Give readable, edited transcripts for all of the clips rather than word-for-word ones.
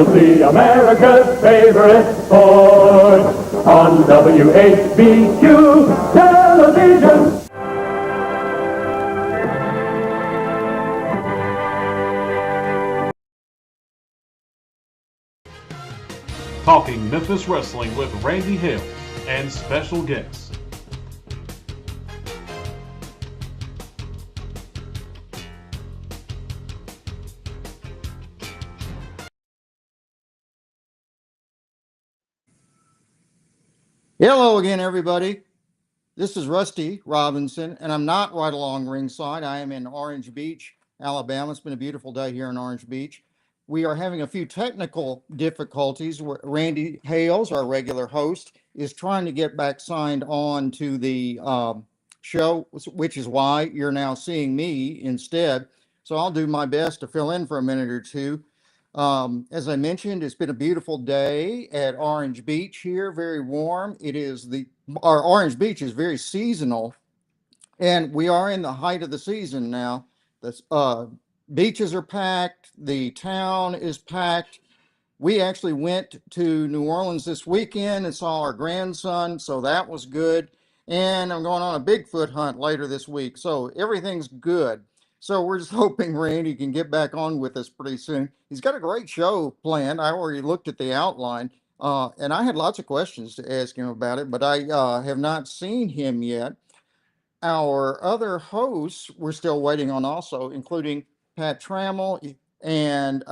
you'll see America's favorite sport on WHBQ television. Talking Memphis Wrestling with Randy Hales and special guests. Hello again, everybody. This is Rusty Robinson, and I'm not right along ringside. I am in Orange Beach, Alabama. It's been a beautiful day here in Orange Beach. We are having a few technical difficulties. Randy Hales, our regular host, is trying to get back signed on to the show, which is why you're now seeing me instead. So I'll do my best to fill in for a minute or two. As I mentioned, it's been a beautiful day at Orange Beach here, very warm. Our Orange Beach is very seasonal, and we are in the height of the season now. The beaches are packed, the town is packed. We actually went to New Orleans this weekend and saw our grandson, so that was good. And I'm going on a Bigfoot hunt later this week, so everything's good. So we're just hoping Randy can get back on with us pretty soon. He's got a great show planned. I already looked at the outline, and I had lots of questions to ask him about it, but I have not seen him yet. Our other hosts we're still waiting on also, including Pat Trammell and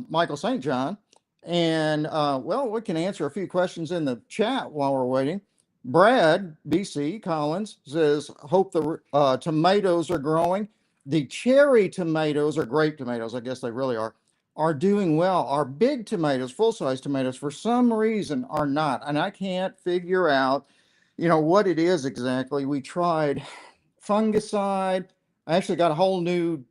Michael St. John. And well, we can answer a few questions in the chat while we're waiting. Brad BC Collins says, hope the tomatoes are growing. The cherry tomatoes, or grape tomatoes, I guess they really are doing well. Our big tomatoes, full-size tomatoes, for some reason are not. And I can't figure out, what it is exactly. We tried fungicide. I actually got a whole new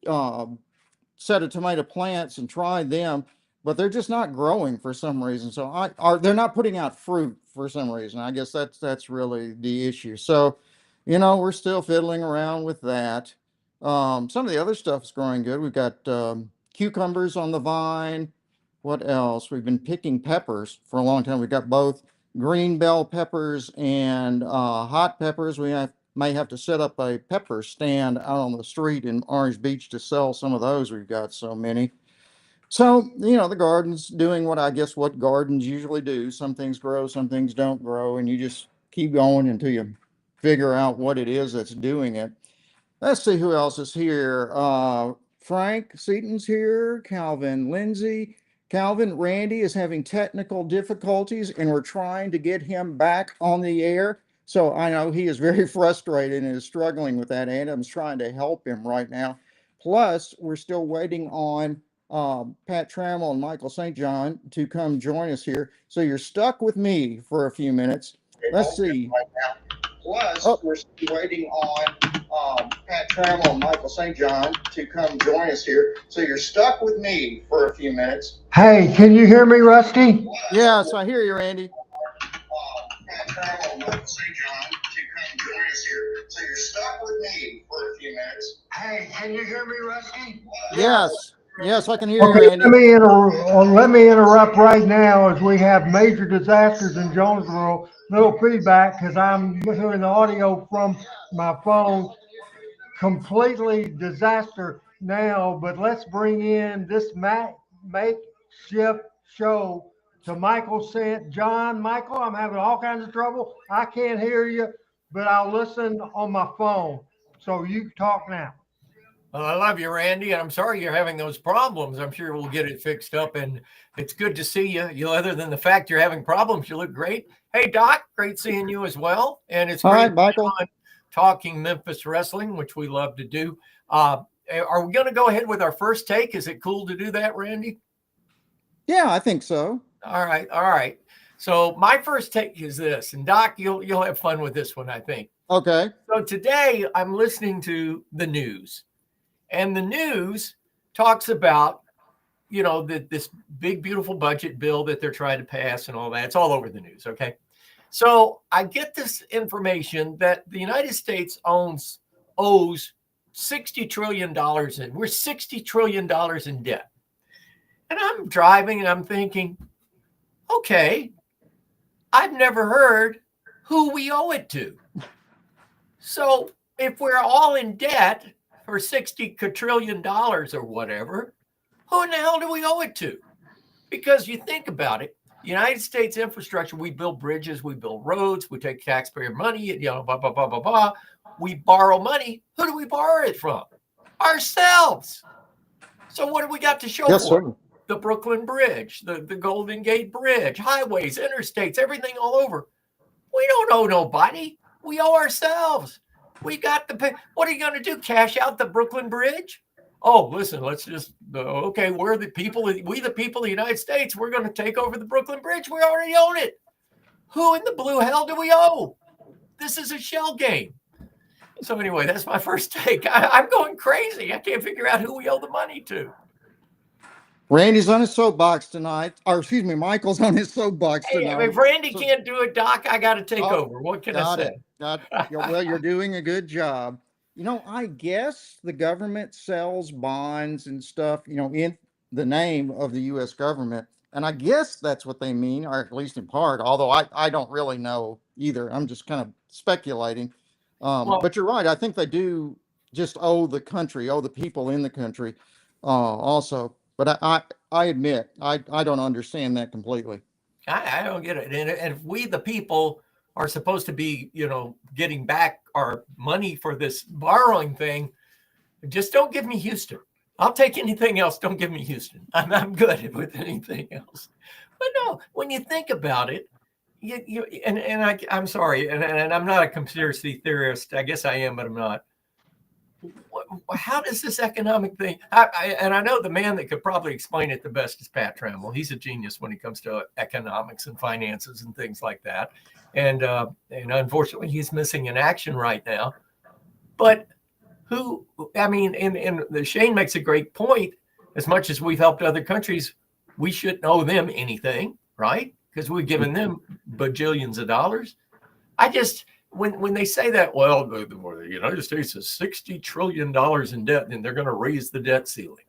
set of tomato plants and tried them, but they're just not growing for some reason. So they're not putting out fruit for some reason. I guess that's really the issue. So, we're still fiddling around with that. Some of the other stuff is growing good. We've got cucumbers on the vine. What else? We've been picking peppers for a long time. We've got both green bell peppers and hot peppers. May have to set up a pepper stand out on the street in Orange Beach to sell some of those. We've got so many. So, the garden's doing what gardens usually do. Some things grow, some things don't grow, and you just keep going until you figure out what it is that's doing it. Let's see who else is here. Frank Seaton's here, Calvin Lindsay. Calvin, Randy is having technical difficulties, and we're trying to get him back on the air. So I know he is very frustrated and is struggling with that. Adam's trying to help him right now. Plus, we're still waiting on Pat Trammell and Michael St. John to come join us here. So you're stuck with me for a few minutes. Let's see. Right now. Plus, we're still waiting on Pat Trammell and Michael St. John to come join us here. So you're stuck with me for a few minutes. Hey, can you hear me, Rusty? Yes, I hear you, Randy. Pat Trammell and Memphis St. John to come join us here. So you're stuck with me for a few minutes. Hey, can you hear me, Rusty? Yes, I can hear you, Randy. Let me interrupt right now as we have major disasters in Jonesboro. Little feedback because I'm hearing the audio from my phone. Completely disaster now, but let's bring in this makeshift show to Michael St. John. Michael, I'm having all kinds of trouble. I can't hear you, but I'll listen on my phone. So you talk now. Well, I love you, Randy, and I'm sorry you're having those problems. I'm sure we'll get it fixed up, and it's good to see you. Other than the fact you're having problems, you look great. Hey, Doc, great seeing you as well. And it's great, Michael. Talking Memphis Wrestling, which we love to do. Are we going to go ahead with our first take? Is it cool to do that, Randy? Yeah, I think so. All right. So my first take is this, and Doc, you'll have fun with this one, I think. Okay. So today I'm listening to the news. And the news talks about, this big, beautiful budget bill that they're trying to pass and all that. It's all over the news, okay? So I get this information that the United States owes $60 trillion we're $60 trillion in debt. And I'm driving and I'm thinking, okay, I've never heard who we owe it to. So if we're all in debt for $60 quadrillion or whatever, who in the hell do we owe it to? Because you think about it, United States infrastructure, we build bridges, we build roads, we take taxpayer money, blah, blah, blah, blah, blah. We borrow money. Who do we borrow it from? Ourselves. So what do we got to show Yes, for it? sir. The Brooklyn Bridge, the Golden Gate Bridge, highways, interstates, everything all over. We don't owe nobody. We owe ourselves. We got to pay. What are you going to do? Cash out the Brooklyn Bridge? Oh, listen, let's just, okay, we're the people, we the people of the United States, we're going to take over the Brooklyn Bridge. We already own it. Who in the blue hell do we owe? This is a shell game. So anyway, that's my first take. I'm going crazy. I can't figure out who we owe the money to. Randy's on his soapbox tonight, or excuse me, Michael's on his soapbox Hey, tonight. if Randy can't do it, Doc, I got to take over. What can I say? Well, you're doing a good job. I guess the government sells bonds and stuff, in the name of the U.S. government. And I guess that's what they mean, or at least in part, although I don't really know either. I'm just kind of speculating. But you're right. I think they do just owe the country, owe the people in the country also. But I admit, I don't understand that completely. I don't get it. And if we, the people, are supposed to be, getting back our money for this borrowing thing, just don't give me Houston. I'll take anything else. Don't give me Houston. I'm good with anything else. But no, when you think about it, I'm sorry, and I'm not a conspiracy theorist. I guess I am, but I'm not. How does this economic thing? I know the man that could probably explain it the best is Pat Trammell. He's a genius when it comes to economics and finances and things like that. And unfortunately, he's missing in action right now. But Shane makes a great point. As much as we've helped other countries, we shouldn't owe them anything, right? Because we've given them bajillions of dollars. When they say that, well, the United States is $60 trillion in debt and they're going to raise the debt ceiling.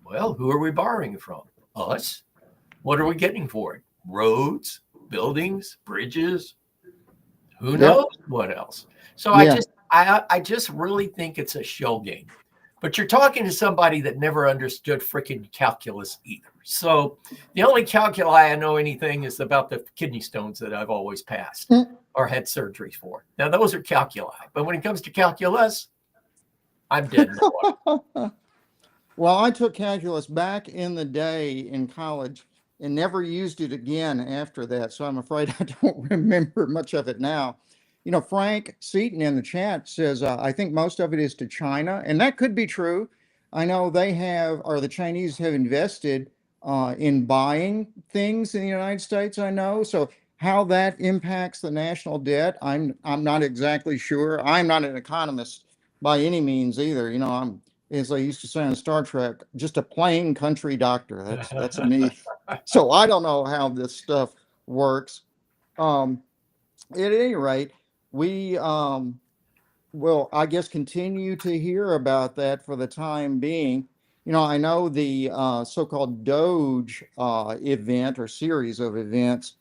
Well, who are we borrowing from? Us. What are we getting for it? Roads, buildings, bridges. Who knows what else? So I just really think it's a shell game. But you're talking to somebody that never understood freaking calculus either. So the only calculi I know anything is about the kidney stones that I've always passed or had surgery for. Now, those are calculi. But when it comes to calculus, I'm dead. Well, I took calculus back in the day in college and never used it again after that. So I'm afraid I don't remember much of it now. Frank Seaton in the chat says, I think most of it is to China, and that could be true. I know the Chinese have invested in buying things in the United States, I know. So how that impacts the national debt, I'm not exactly sure. I'm not an economist by any means either. I'm, as they used to say on Star Trek, just a plain country doctor. That's me. So I don't know how this stuff works. At any rate, we will, I guess, continue to hear about that for the time being. I know the so-called Doge event or series of events,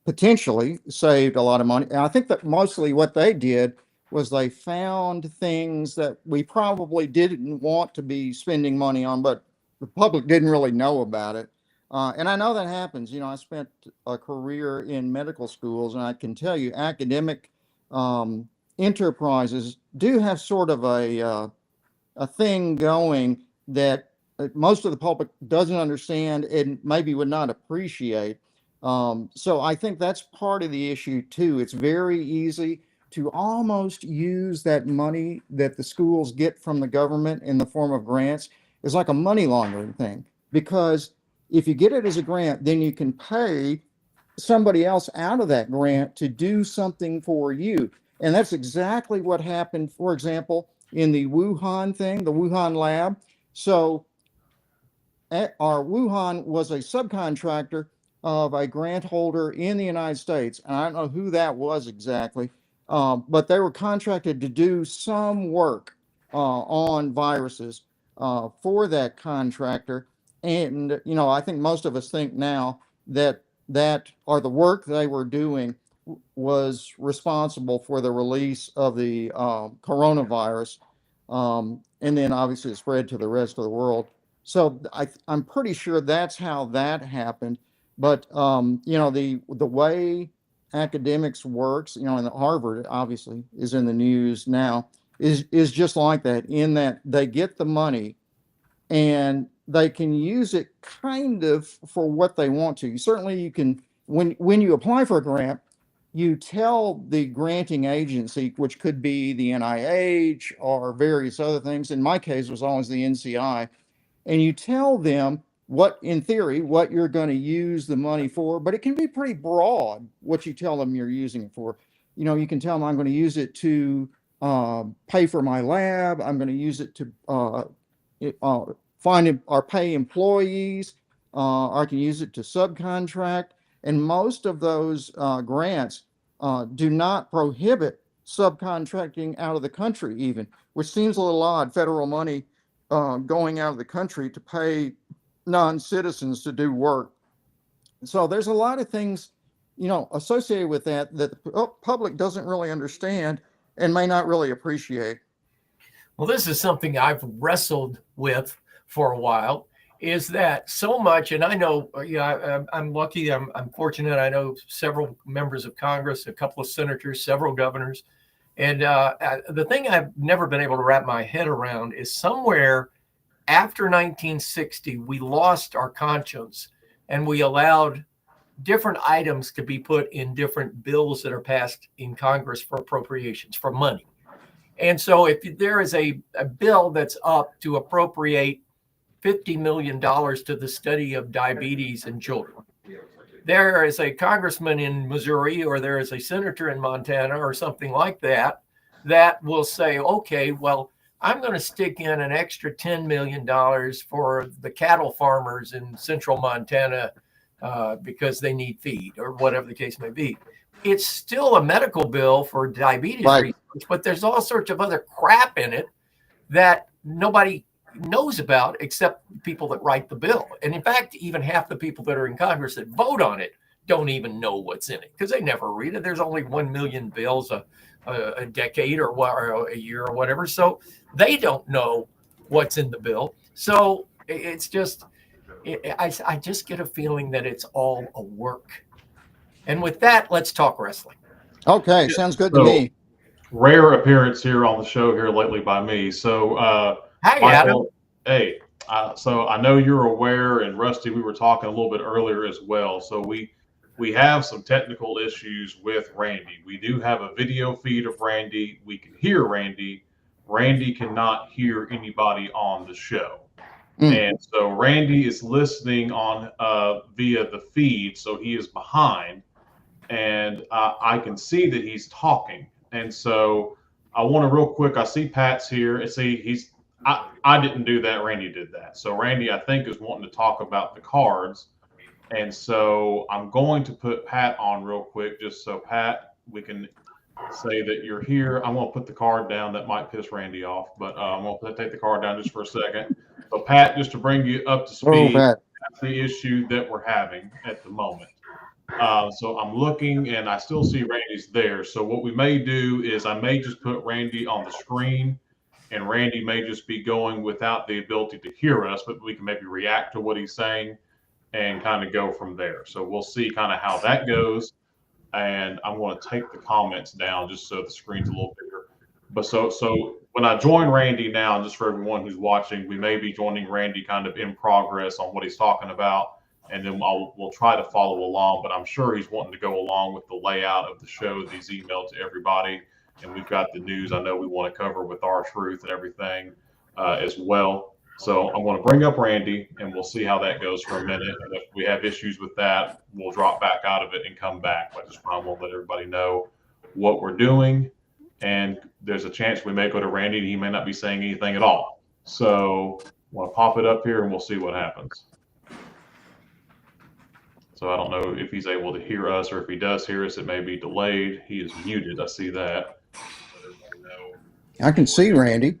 potentially saved a lot of money. And I think that mostly what they did was they found things that we probably didn't want to be spending money on, but the public didn't really know about it. And I know that happens. I spent a career in medical schools, and I can tell you academic enterprises do have sort of a thing going that most of the public doesn't understand and maybe would not appreciate. So I think that's part of the issue too. It's very easy to almost use that money that the schools get from the government in the form of grants as like a money laundering thing, because if you get it as a grant, then you can pay somebody else out of that grant to do something for you. And that's exactly what happened, for example, in the Wuhan thing, the Wuhan lab. So our Wuhan was a subcontractor of a grant holder in the United States. And I don't know who that was exactly, but they were contracted to do some work on viruses for that contractor. And, you know, I think most of us think now that or the work they were doing was responsible for the release of the coronavirus. And then obviously it spread to the rest of the world. So I'm pretty sure that's how that happened. But, you know, the way academics works, you know, and Harvard obviously is in the news now, is just like that, in that they get the money and they can use it kind of for what they want to. Certainly you can, when you apply for a grant, you tell the granting agency, which could be the NIH or various other things. In my case, it was always the NCI. And you tell them what, in theory, what you're going to use the money for, but it can be pretty broad what you tell them you're using it for. You know, you can tell them I'm going to use it to pay for my lab. I'm going to use it to find or pay employees. I can use it to subcontract. And most of those grants do not prohibit subcontracting out of the country, even, which seems a little odd. Federal money going out of the country to pay non-citizens to do work. So there's a lot of things, you know, associated with that the public doesn't really understand and may not really appreciate. Well, this is something I've wrestled with for a while, is that so much, and I know, I'm lucky, I'm fortunate, I know several members of Congress, a couple of senators, several governors, and the thing I've never been able to wrap my head around is somewhere after 1960, we lost our conscience and we allowed different items to be put in different bills that are passed in Congress for appropriations, for money. And so if there is a bill that's up to appropriate $50 million to the study of diabetes in children, there is a congressman in Missouri or there is a senator in Montana or something like that that will say, okay, well, I'm going to stick in an extra $10 million for the cattle farmers in central Montana because they need feed or whatever the case may be. It's still a medical bill for diabetes research, but there's all sorts of other crap in it that nobody knows about except people that write the bill. And in fact, even half the people that are in Congress that vote on it don't even know what's in it because they never read it. There's only 1 million bills a decade or a year or whatever. So they don't know what's in the bill. So it's just, I just get a feeling that it's all a work. And with that, let's talk wrestling. Okay, sounds good to me. Rare appearance here on the show here lately by me. So, hi, Adam. Hey, so I know you're aware, and Rusty, we were talking a little bit earlier as well. So we have some technical issues with Randy. We do have a video feed of Randy. We can hear Randy. Randy cannot hear anybody on the show. And so Randy is listening on via the feed, so he is behind. And I can see that he's talking. And so I want to real quick, I see Pat's here. And see, I didn't do that. Randy did that. So Randy, I think, is wanting to talk about the cards. And so I'm going to put Pat on real quick, just so Pat, we can say that you're here. I'm going to put the card down. That might piss Randy off, but I'm going to take the card down just for a second. So Pat, just to bring you up to speed, that's the issue that we're having at the moment. So I'm looking and I still see Randy's there. So what we may do is I may just put Randy on the screen and Randy may just be going without the ability to hear us, but we can maybe react to what he's saying and kind of go from there. So we'll see kind of how that goes. And I'm going to take the comments down just so the screen's a little bigger. But so when I join Randy now, just for everyone who's watching, we may be joining Randy kind of in progress on what he's talking about. And then we'll try to follow along, but I'm sure he's wanting to go along with the layout of the show that he's emailed to everybody. And we've got the news I know we want to cover with our truth and everything as well. So I'm going to bring up Randy and we'll see how that goes for a minute. And if we have issues with that, we'll drop back out of it and come back. But just want to let everybody know what we're doing. And there's a chance we may go to Randy and he may not be saying anything at all. So I want to pop it up here and we'll see what happens. So I don't know if he's able to hear us or if he does hear us, it may be delayed. He is muted. I see that. I can see Randy.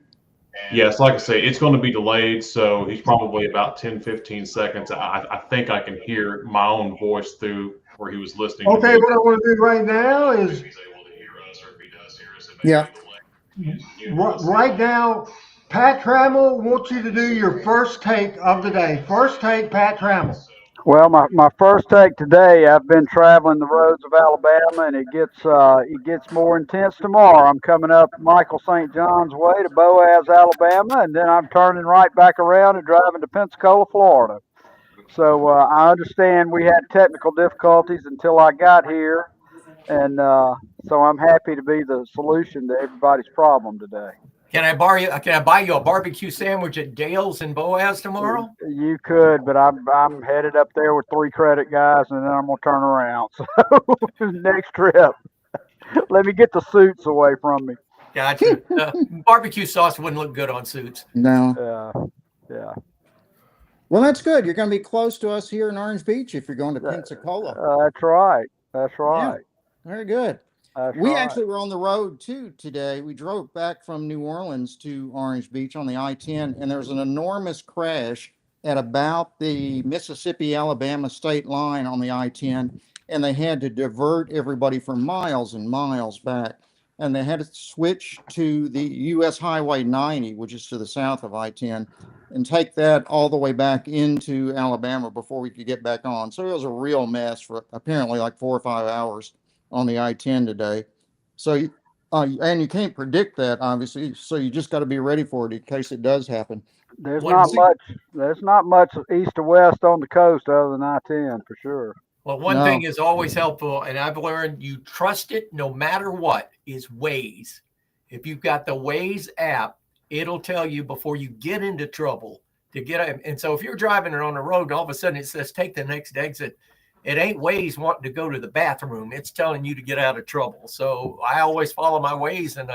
Yes, like I say, it's going to be delayed, so he's probably about 10, 15 seconds. I think I can hear my own voice through where he was listening to Okay, me. what I want to do right now is Yeah. right now, Pat Trammell wants you to do your first take of the day. First take, Pat Trammell. Well, my first take today, I've been traveling the roads of Alabama, and it gets more intense tomorrow. I'm coming up Michael St. John's way to Boaz, Alabama, and then I'm turning right back around and driving to Pensacola, Florida. So I understand we had technical difficulties until I got here, and so I'm happy to be the solution to everybody's problem today. Can I borrow you? Can I buy you a barbecue sandwich at Dale's in Boaz tomorrow? You could, but I'm headed up there with 3 credit guys, and then I'm gonna turn around. So next trip, let me get the suits away from me. Gotcha. Barbecue sauce wouldn't look good on suits. No. Yeah. Well, that's good. You're going to be close to us here in Orange Beach if you're going to Pensacola. That's right. That's right. Yeah, very good. We actually were on the road too today. We drove back from New Orleans to Orange Beach on the I-10, and there was an enormous crash at about the Mississippi-Alabama state line on the I-10, and they had to divert everybody for miles and miles back. And they had to switch to the U.S. Highway 90, which is to the south of I-10, and take that all the way back into Alabama before we could get back on. So it was a real mess for apparently like 4 or 5 hours on the I-10 today. So, and you can't predict that, obviously. So you just got to be ready for it in case it does happen. There's not much east to west on the coast other than I-10 for sure. Well, one thing is always helpful, and I've learned you trust it no matter what, is Waze. If you've got the Waze app, it'll tell you before you get into trouble to get. And so if you're driving it on the road, and all of a sudden it says take the next exit, it ain't Waze wanting to go to the bathroom. It's telling you to get out of trouble. So I always follow my Waze and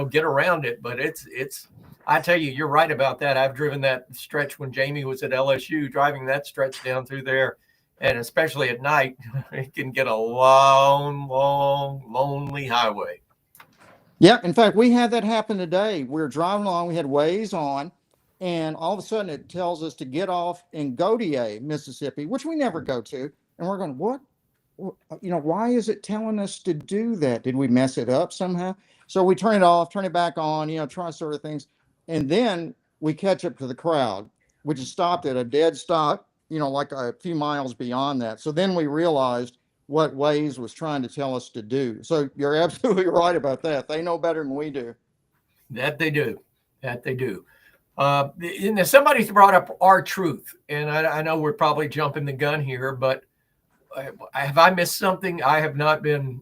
get around it. But it's. I tell you, you're right about that. I've driven that stretch when Jamie was at LSU, driving that stretch down through there. And especially at night, it can get a long, long, lonely highway. Yeah. In fact, we had that happen today. We were driving along. We had Waze on, and all of a sudden it tells us to get off in Godier, Mississippi, which we never go to. And we're going, what? Why is it telling us to do that? Did we mess it up somehow? So we turn it off, turn it back on, try sort of things. And then we catch up to the crowd, which is stopped at a dead stop, like a few miles beyond that. So then we realized what Waze was trying to tell us to do. So you're absolutely right about that. They know better than we do. That they do. And somebody's brought up R-Truth, and I know we're probably jumping the gun here, but have I missed something? I have not been,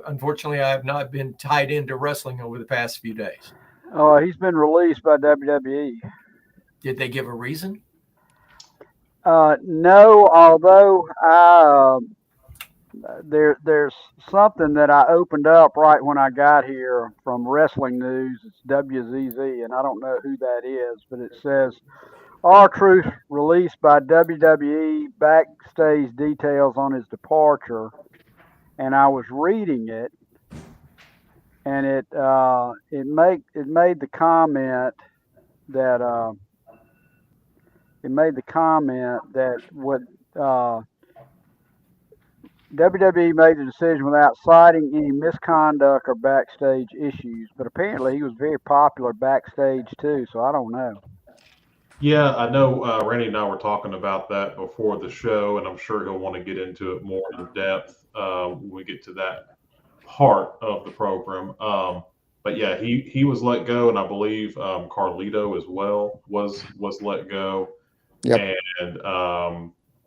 unfortunately, I have not been tied into wrestling over the past few days. Oh, he's been released by WWE. Did they give a reason? No, although there's something that I opened up right when I got here from Wrestling News. It's WZZ, and I don't know who that is, but it says R-Truth released by WWE, backstage details on his departure. And I was reading it, and it made the comment that what WWE made the decision without citing any misconduct or backstage issues, but apparently he was very popular backstage too, so I don't know. Yeah, I know Randy and I were talking about that before the show, and I'm sure he'll want to get into it more in depth when we get to that part of the program. But yeah, he was let go, and I believe Carlito as well was let go. Yep. And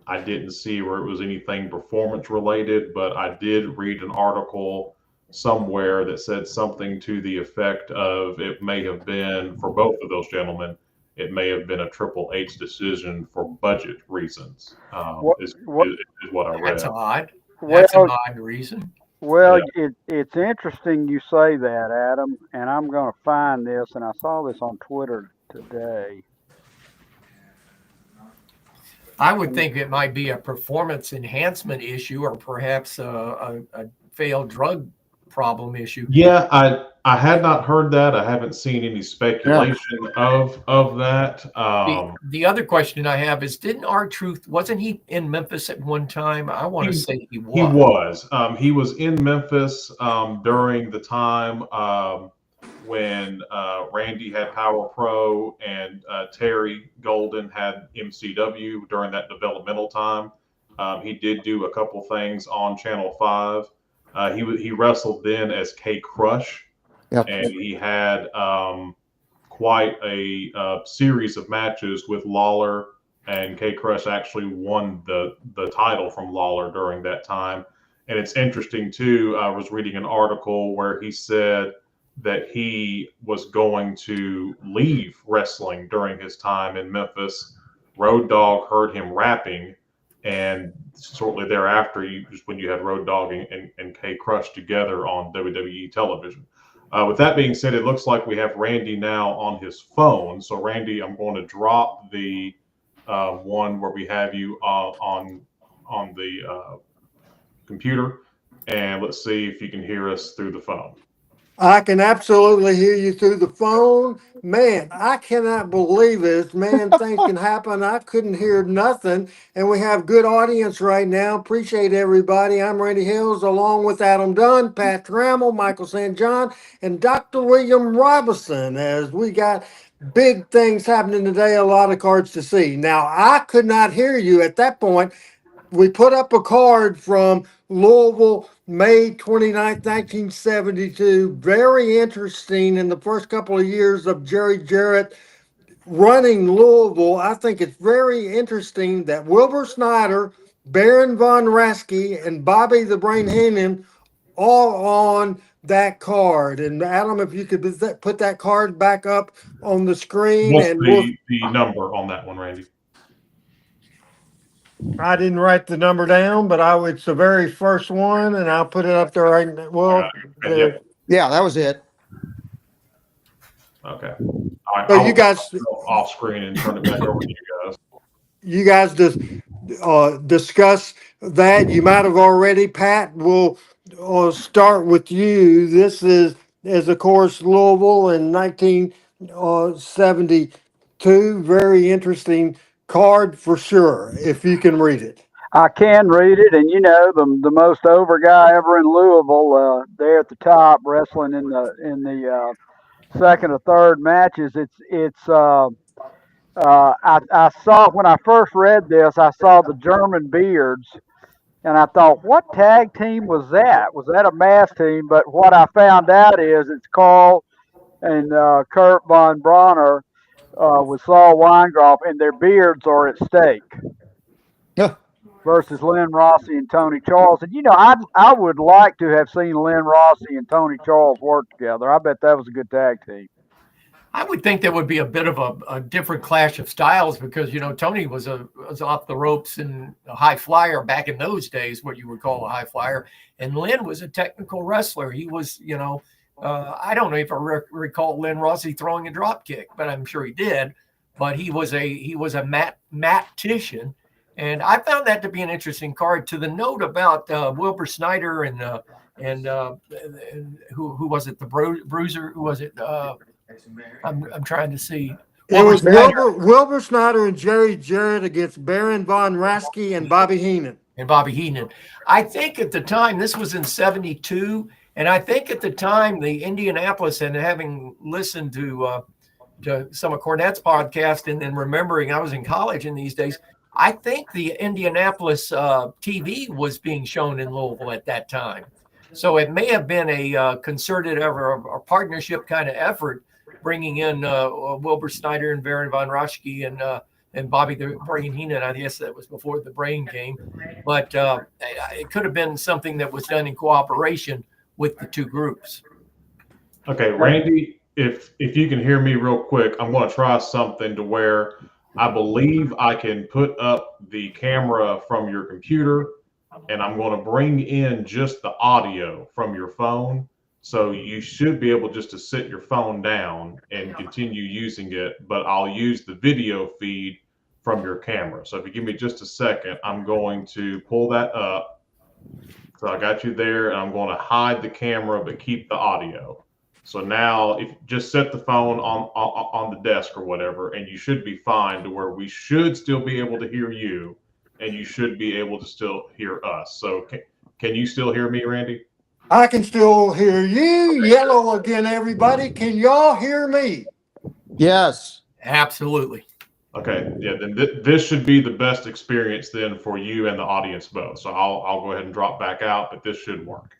I didn't see where it was anything performance related, but I did read an article somewhere that said something to the effect of it may have been, for both of those gentlemen, it may have been a Triple H decision for budget reasons. Is what I read. That's odd. That's an odd reason. Well, yeah. It's interesting you say that, Adam, and I'm going to find this, and I saw this on Twitter today. I would think it might be a performance enhancement issue, or perhaps a failed drug problem issue. Yeah, I had not heard that. I haven't seen any speculation of that. The other question I have is, didn't R-Truth, wasn't he in Memphis at one time? I want to say he was. He was. He was in Memphis during the time when Randy had Power Pro and Terry Golden had MCW during that developmental time. He did do a couple things on Channel 5. He wrestled then as K Crush. Yep. And he had quite a series of matches with Lawler, and K Crush actually won the title from Lawler during that time. And it's interesting too. I was reading an article where he said that he was going to leave wrestling during his time in Memphis. Road Dogg heard him rapping, and shortly thereafter, when you had Road Dogg and K Crush together on WWE television. With that being said, it looks like we have Randy now on his phone. So, Randy, I'm going to drop the one where we have you on the computer, and let's see if you can hear us through the phone. I can absolutely hear you through the phone. Man, I cannot believe it. Man, things can happen. I couldn't hear nothing. And we have good audience right now. Appreciate everybody. I'm Randy Hills along with Adam Dunn, Pat Trammell, Michael St. John, and Dr. William Robinson, as we got big things happening today, a lot of cards to see. Now, I could not hear you at that point. We put up a card from Louisville, May 29th, 1972. Very interesting in the first couple of years of Jerry Jarrett running Louisville. I think it's very interesting that Wilbur Snyder, Baron von Raschke, and Bobby the Brain Heenan all on that card. And Adam, if you could put that card back up on the screen. What's and the number on that one, Randy? I didn't write the number down, but it's the very first one, and I'll put it up there right now. Well, Yep. Yeah, that was it. Okay. So you guys off screen and turn it back over to you guys. You guys just discuss that. You might have already. Pat, we'll start with you. This is of course, Louisville in 1972. Very interesting card for sure, if you can read it. I can read it, and the most over guy ever in Louisville, there at the top, wrestling in the second or third matches. I saw, when I first read this, I saw the German Beards, and I thought, what tag team was that? Was that a mass team? But what I found out is it's Carl and Kurt von Bronner with Saul Weingroff, and their beards are at stake. Yeah. Versus Lynn Rossi and Tony Charles. And, I would like to have seen Lynn Rossi and Tony Charles work together. I bet that was a good tag team. I would think that would be a bit of a different clash of styles because, Tony was off the ropes and a high flyer back in those days, what you would call a high flyer. And Lynn was a technical wrestler. He was, I don't know if I recall Lynn Rossi throwing a drop kick, but I'm sure he did. But he was a matician. And I found that to be an interesting card. To the note about Wilbur Snyder and who was it? The Bruiser? Who was it? I'm trying to see. It was Wilbur Snyder and Jerry Jarrett against Baron von Raschke and Bobby Heenan. I think at the time, this was in 72, and I think at the time the Indianapolis, and having listened to some of Cornette's podcast and then remembering I was in college in these days, I think the Indianapolis TV was being shown in Louisville at that time. So it may have been a concerted or partnership kind of effort, bringing in Wilbur Snyder and Baron von Raschke and Bobby the Brain Heenan. I guess that was before the Brain game. But it could have been something that was done in cooperation with the two groups. Okay, Randy, if you can hear me real quick, I'm going to try something to where I believe I can put up the camera from your computer, and I'm going to bring in just the audio from your phone. So you should be able just to sit your phone down and continue using it, but I'll use the video feed from your camera. So if you give me just a second, I'm going to pull that up. So I got you there, and I'm going to hide the camera, but keep the audio. So now, if just set the phone on the desk or whatever, and you should be fine to where we should still be able to hear you, and you should be able to still hear us. So can you still hear me, Randy? I can still hear you. Yellow again, everybody. Can y'all hear me? Yes. Absolutely. Okay, yeah, then this should be the best experience then for you and the audience both. So I'll go ahead and drop back out, but this should work.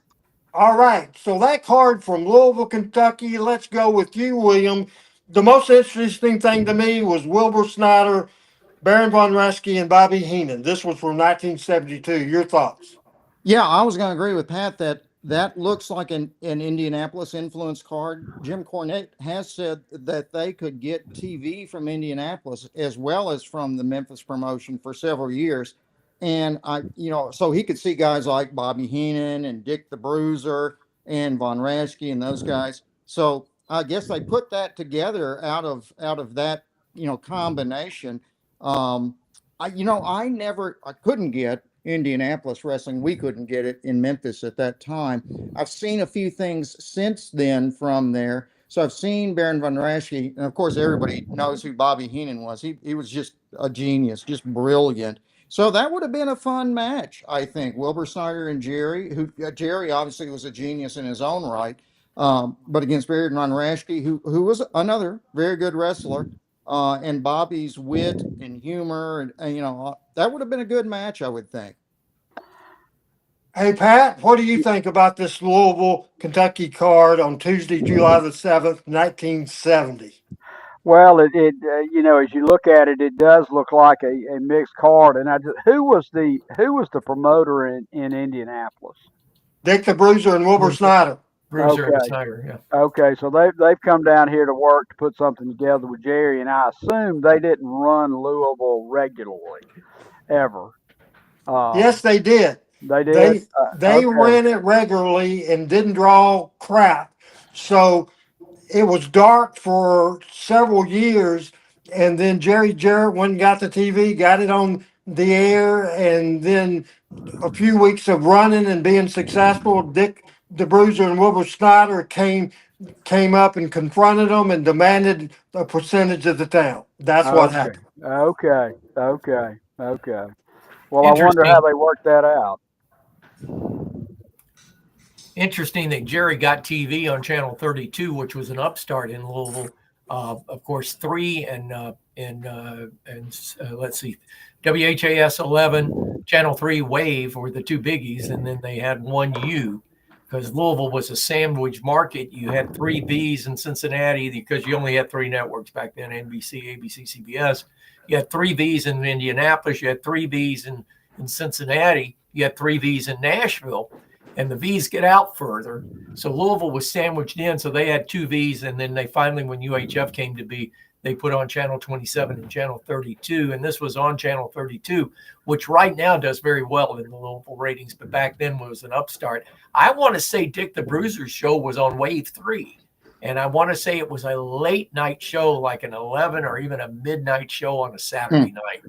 All right. So that card from Louisville, Kentucky. Let's go with you, William. The most interesting thing to me was Wilbur Snyder, Baron von Raschke, and Bobby Heenan. This was from 1972. Your thoughts? Yeah, I was going to agree with Pat that that looks like an Indianapolis influence card. Jim Cornette has said that they could get TV from Indianapolis as well as from the Memphis promotion for several years. And so he could see guys like Bobby Heenan and Dick the Bruiser and Von Raschke and those guys. So I guess they put that together out of that, combination. I couldn't get Indianapolis wrestling. We couldn't get it in Memphis at that time. I've seen a few things since then from there. So I've seen Baron von Raschke, and of course everybody knows who Bobby Heenan was. He was just a genius, just brilliant. So that would have been a fun match, I think. Wilbur Snyder and Jerry, who Jerry obviously was a genius in his own right, but against Baron von Raschke, who was another very good wrestler. And Bobby's wit and humor, and that would have been a good match, I would think. Hey, Pat, what do you think about this Louisville, Kentucky card on Tuesday, July the 7th, 1970? Well, as you look at it, it does look like a mixed card. And who was the promoter in Indianapolis? Dick the Bruiser and Wilbur Snyder. Bruiser Okay. and Snyder, yeah. Okay, so they've come down here to work to put something together with Jerry, and I assume they didn't run Louisville regularly, ever. Yes, they did. They did. They Okay. ran it regularly and didn't draw crap. So it was dark for several years, and then Jerry Jarrett went and got the TV, got it on the air, and then a few weeks of running and being successful, Dick the Bruiser and Wilbur Snyder came up and confronted them and demanded a percentage of the town. That's what happened. Okay. Well, I wonder how they worked that out. Interesting that Jerry got TV on Channel 32, which was an upstart in Louisville. Of course, 3 and let's see, WHAS 11, Channel 3 Wave were the two biggies, and then they had 1U because Louisville was a sandwich market. You had 3 Bs in Cincinnati because you only had 3 networks back then: NBC, ABC, CBS. You had 3 Bs in Indianapolis. You had 3 Bs in Cincinnati. You had 3 Vs in Nashville. And the Vs get out further. So Louisville was sandwiched in. So they had 2 Vs. And then they finally, when UHF came to be, they put on Channel 27 and Channel 32. And this was on Channel 32, which right now does very well in the Louisville ratings. But back then was an upstart. I want to say Dick the Bruiser's show was on Wave 3. And I want to say it was a late night show, like an 11 or even a midnight show on a Saturday night.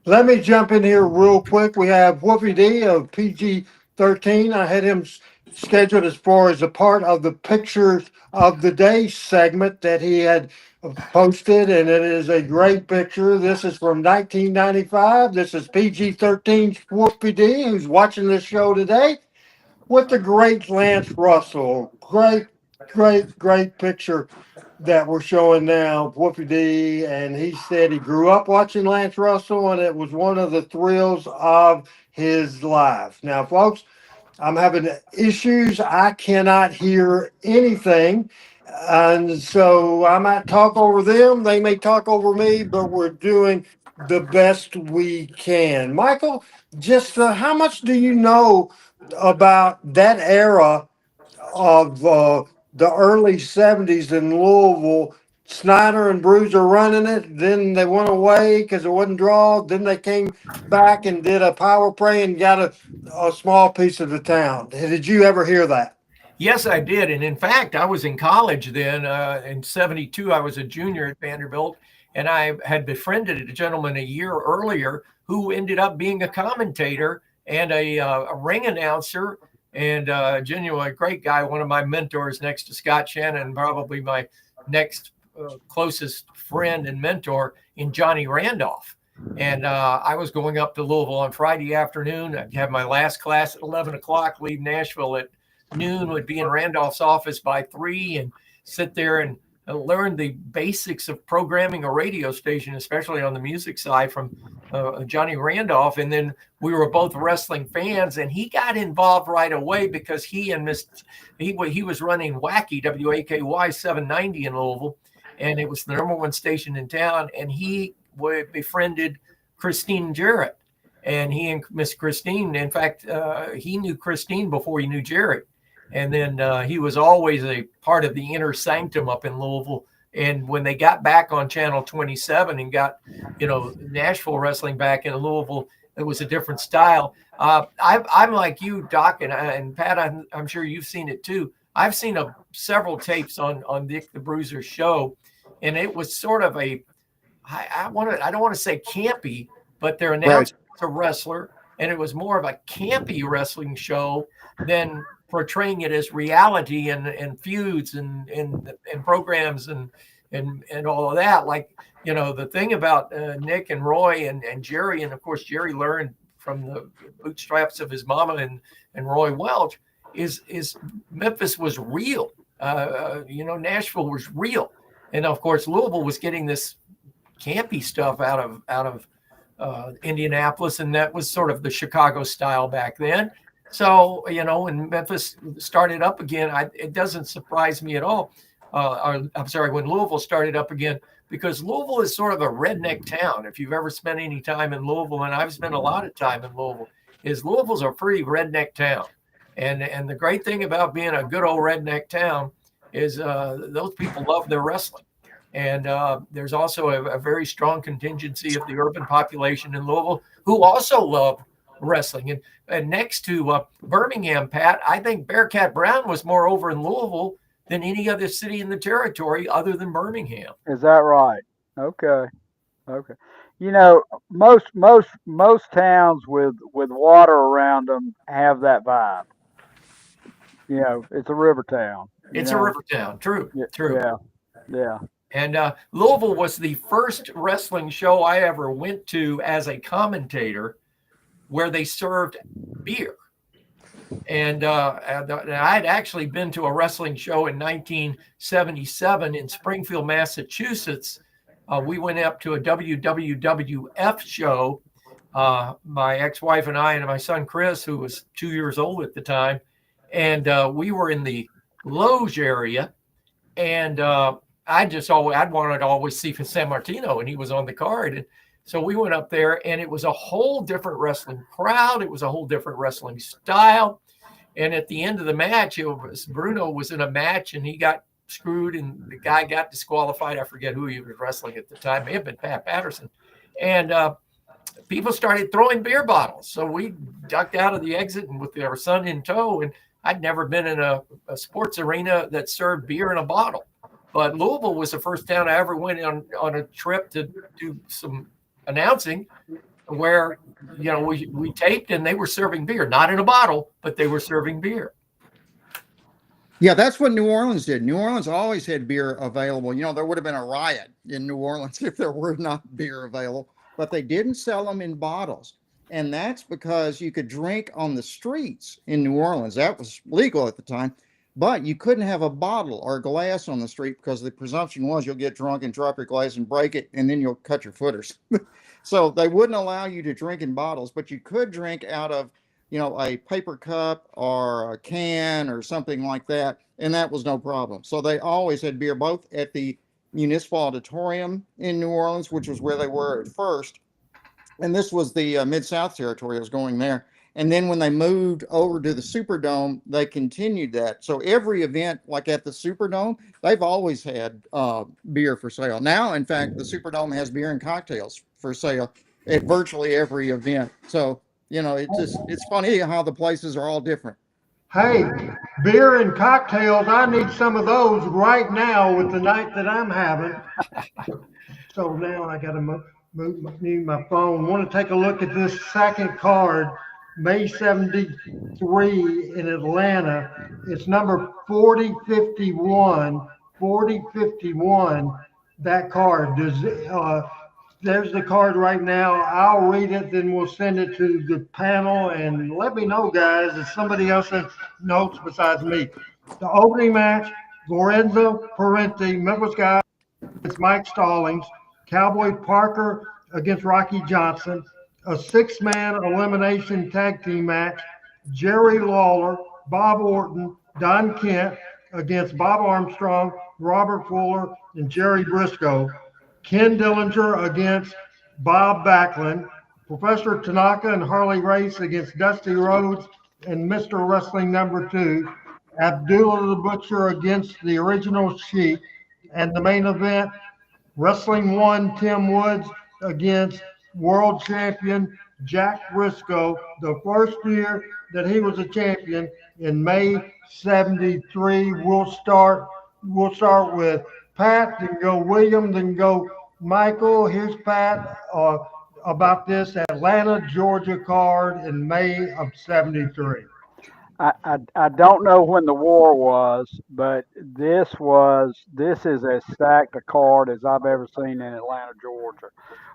Let me jump in here real quick. We have Whoopi D of PG-13. I had him scheduled as far as a part of the Pictures of the Day segment that he had posted, and it is a great picture. This is from 1995. This is PG-13's Whoopi D, who's watching this show today, with the great Lance Russell. Great picture that we're showing now, Whoopi D, and he said he grew up watching Lance Russell, and it was one of the thrills of his life. Now, folks, I'm having issues. I cannot hear anything, and so I might talk over them. They may talk over me, but we're doing the best we can. Michael, just how much do you know about that era of the early 70s in Louisville? Snyder and Bruiser running it. Then they went away because it wasn't draw. Then they came back and did a power play and got a small piece of the town. Did you ever hear that? Yes, I did. And in fact, I was in college then. In 72, I was a junior at Vanderbilt. And I had befriended a gentleman a year earlier who ended up being a commentator and a ring announcer and genuinely great guy, one of my mentors next to Scott Shannon, probably my next closest friend and mentor in Johnny Randolph. And I was going up to Louisville on Friday afternoon. I'd have my last class at 11 o'clock, leave Nashville at noon, would be in Randolph's office by 3 and sit there and learn the basics of programming a radio station, especially on the music side from Johnny Randolph. And then we were both wrestling fans, and he got involved right away because he was running Wacky, WAKY 790 in Louisville, and it was the #1 station in town. And he befriended Christine Jarrett, and he and Miss Christine, in fact, he knew Christine before he knew Jerry. And then he was always a part of the inner sanctum up in Louisville. And when they got back on Channel 27 and got, Nashville wrestling back in Louisville, it was a different style. I'm like you, Doc, and Pat, I'm sure you've seen it too. I've seen several tapes on Dick the Bruiser's show, and it was sort of I don't want to say campy, but they're announcing a wrestler, and it was more of a campy wrestling show than portraying it as reality and feuds and programs and all of that. Like, the thing about Nick and Roy and Jerry, and of course Jerry learned from the bootstraps of his mama and Roy Welch, is Memphis was real. Nashville was real, and of course Louisville was getting this campy stuff out of Indianapolis, and that was sort of the Chicago style back then. So, when Memphis started up again, it doesn't surprise me at all. When Louisville started up again, because Louisville is sort of a redneck town. If you've ever spent any time in Louisville, and I've spent a lot of time in Louisville, Louisville's a pretty redneck town. And the great thing about being a good old redneck town is those people love their wrestling. And there's also a very strong contingency of the urban population in Louisville who also love wrestling. And next to Birmingham, Pat, I think Bearcat Brown was more over in Louisville than any other city in the territory other than Birmingham. Is that right? Okay. Most towns with water around them have that vibe. It's a river town. It's a river town. True. Yeah. And Louisville was the first wrestling show I ever went to as a commentator where they served beer. And I'd actually been to a wrestling show in 1977 in Springfield, Massachusetts. We went up to a WWWF show, my ex-wife and I and my son Chris, who was 2 years old at the time. And we were in the loge area. And I'd wanted to always see San Martino, and he was on the card. And so we went up there, and it was a whole different wrestling crowd. It was a whole different wrestling style. And at the end of the match, Bruno was in a match, and he got screwed, and the guy got disqualified. I forget who he was wrestling at the time. It may have been Pat Patterson. And people started throwing beer bottles. So we ducked out of the exit and with our son in tow. And I'd never been in a sports arena that served beer in a bottle. But Louisville was the first town I ever went on a trip to do some announcing where, we taped and they were serving beer, not in a bottle, but they were serving beer. Yeah, that's what New Orleans did. New Orleans always had beer available. There would have been a riot in New Orleans if there were not beer available, but they didn't sell them in bottles. And that's because you could drink on the streets in New Orleans. That was legal at the time. But you couldn't have a bottle or a glass on the street because the presumption was you'll get drunk and drop your glass and break it, and then you'll cut your footers. So they wouldn't allow you to drink in bottles, but you could drink out of, a paper cup or a can or something like that, and that was no problem. So they always had beer, both at the Municipal Auditorium in New Orleans, which was where they were at first, and this was the Mid-South Territory. I was going there. And then when they moved over to the Superdome, they continued that. So every event, like at the Superdome, they've always had beer for sale. Now, in fact, the Superdome has beer and cocktails for sale at virtually every event. So, it's funny how the places are all different. Hey, beer and cocktails, I need some of those right now with the night that I'm having. So now I got to move my phone. I want to take a look at this second card May 73 in Atlanta. It's number 4051. 4051. That card. There's the card right now. I'll read it, then we'll send it to the panel and let me know, guys, if somebody else has notes besides me. The opening match, Lorenzo Parenti, Memphis guy against Mike Stallings, Cowboy Parker against Rocky Johnson, a six-man elimination tag team match, Jerry Lawler, Bob Orton, Don Kent against Bob Armstrong, Robert Fuller, and Jerry Briscoe. Ken Dillinger against Bob Backlund, Professor Tanaka and Harley Race against Dusty Rhodes and Mr. Wrestling #2, Abdullah the Butcher against the original Sheik, and the main event, Wrestling One Tim Woods against world champion Jack Briscoe, the first year that he was a champion in May 73. We'll start with Pat, then go William, then go Michael. Here's Pat about this Atlanta, Georgia card in May of 73. I don't know when the war was, but this is as stacked a card as I've ever seen in Atlanta, Georgia.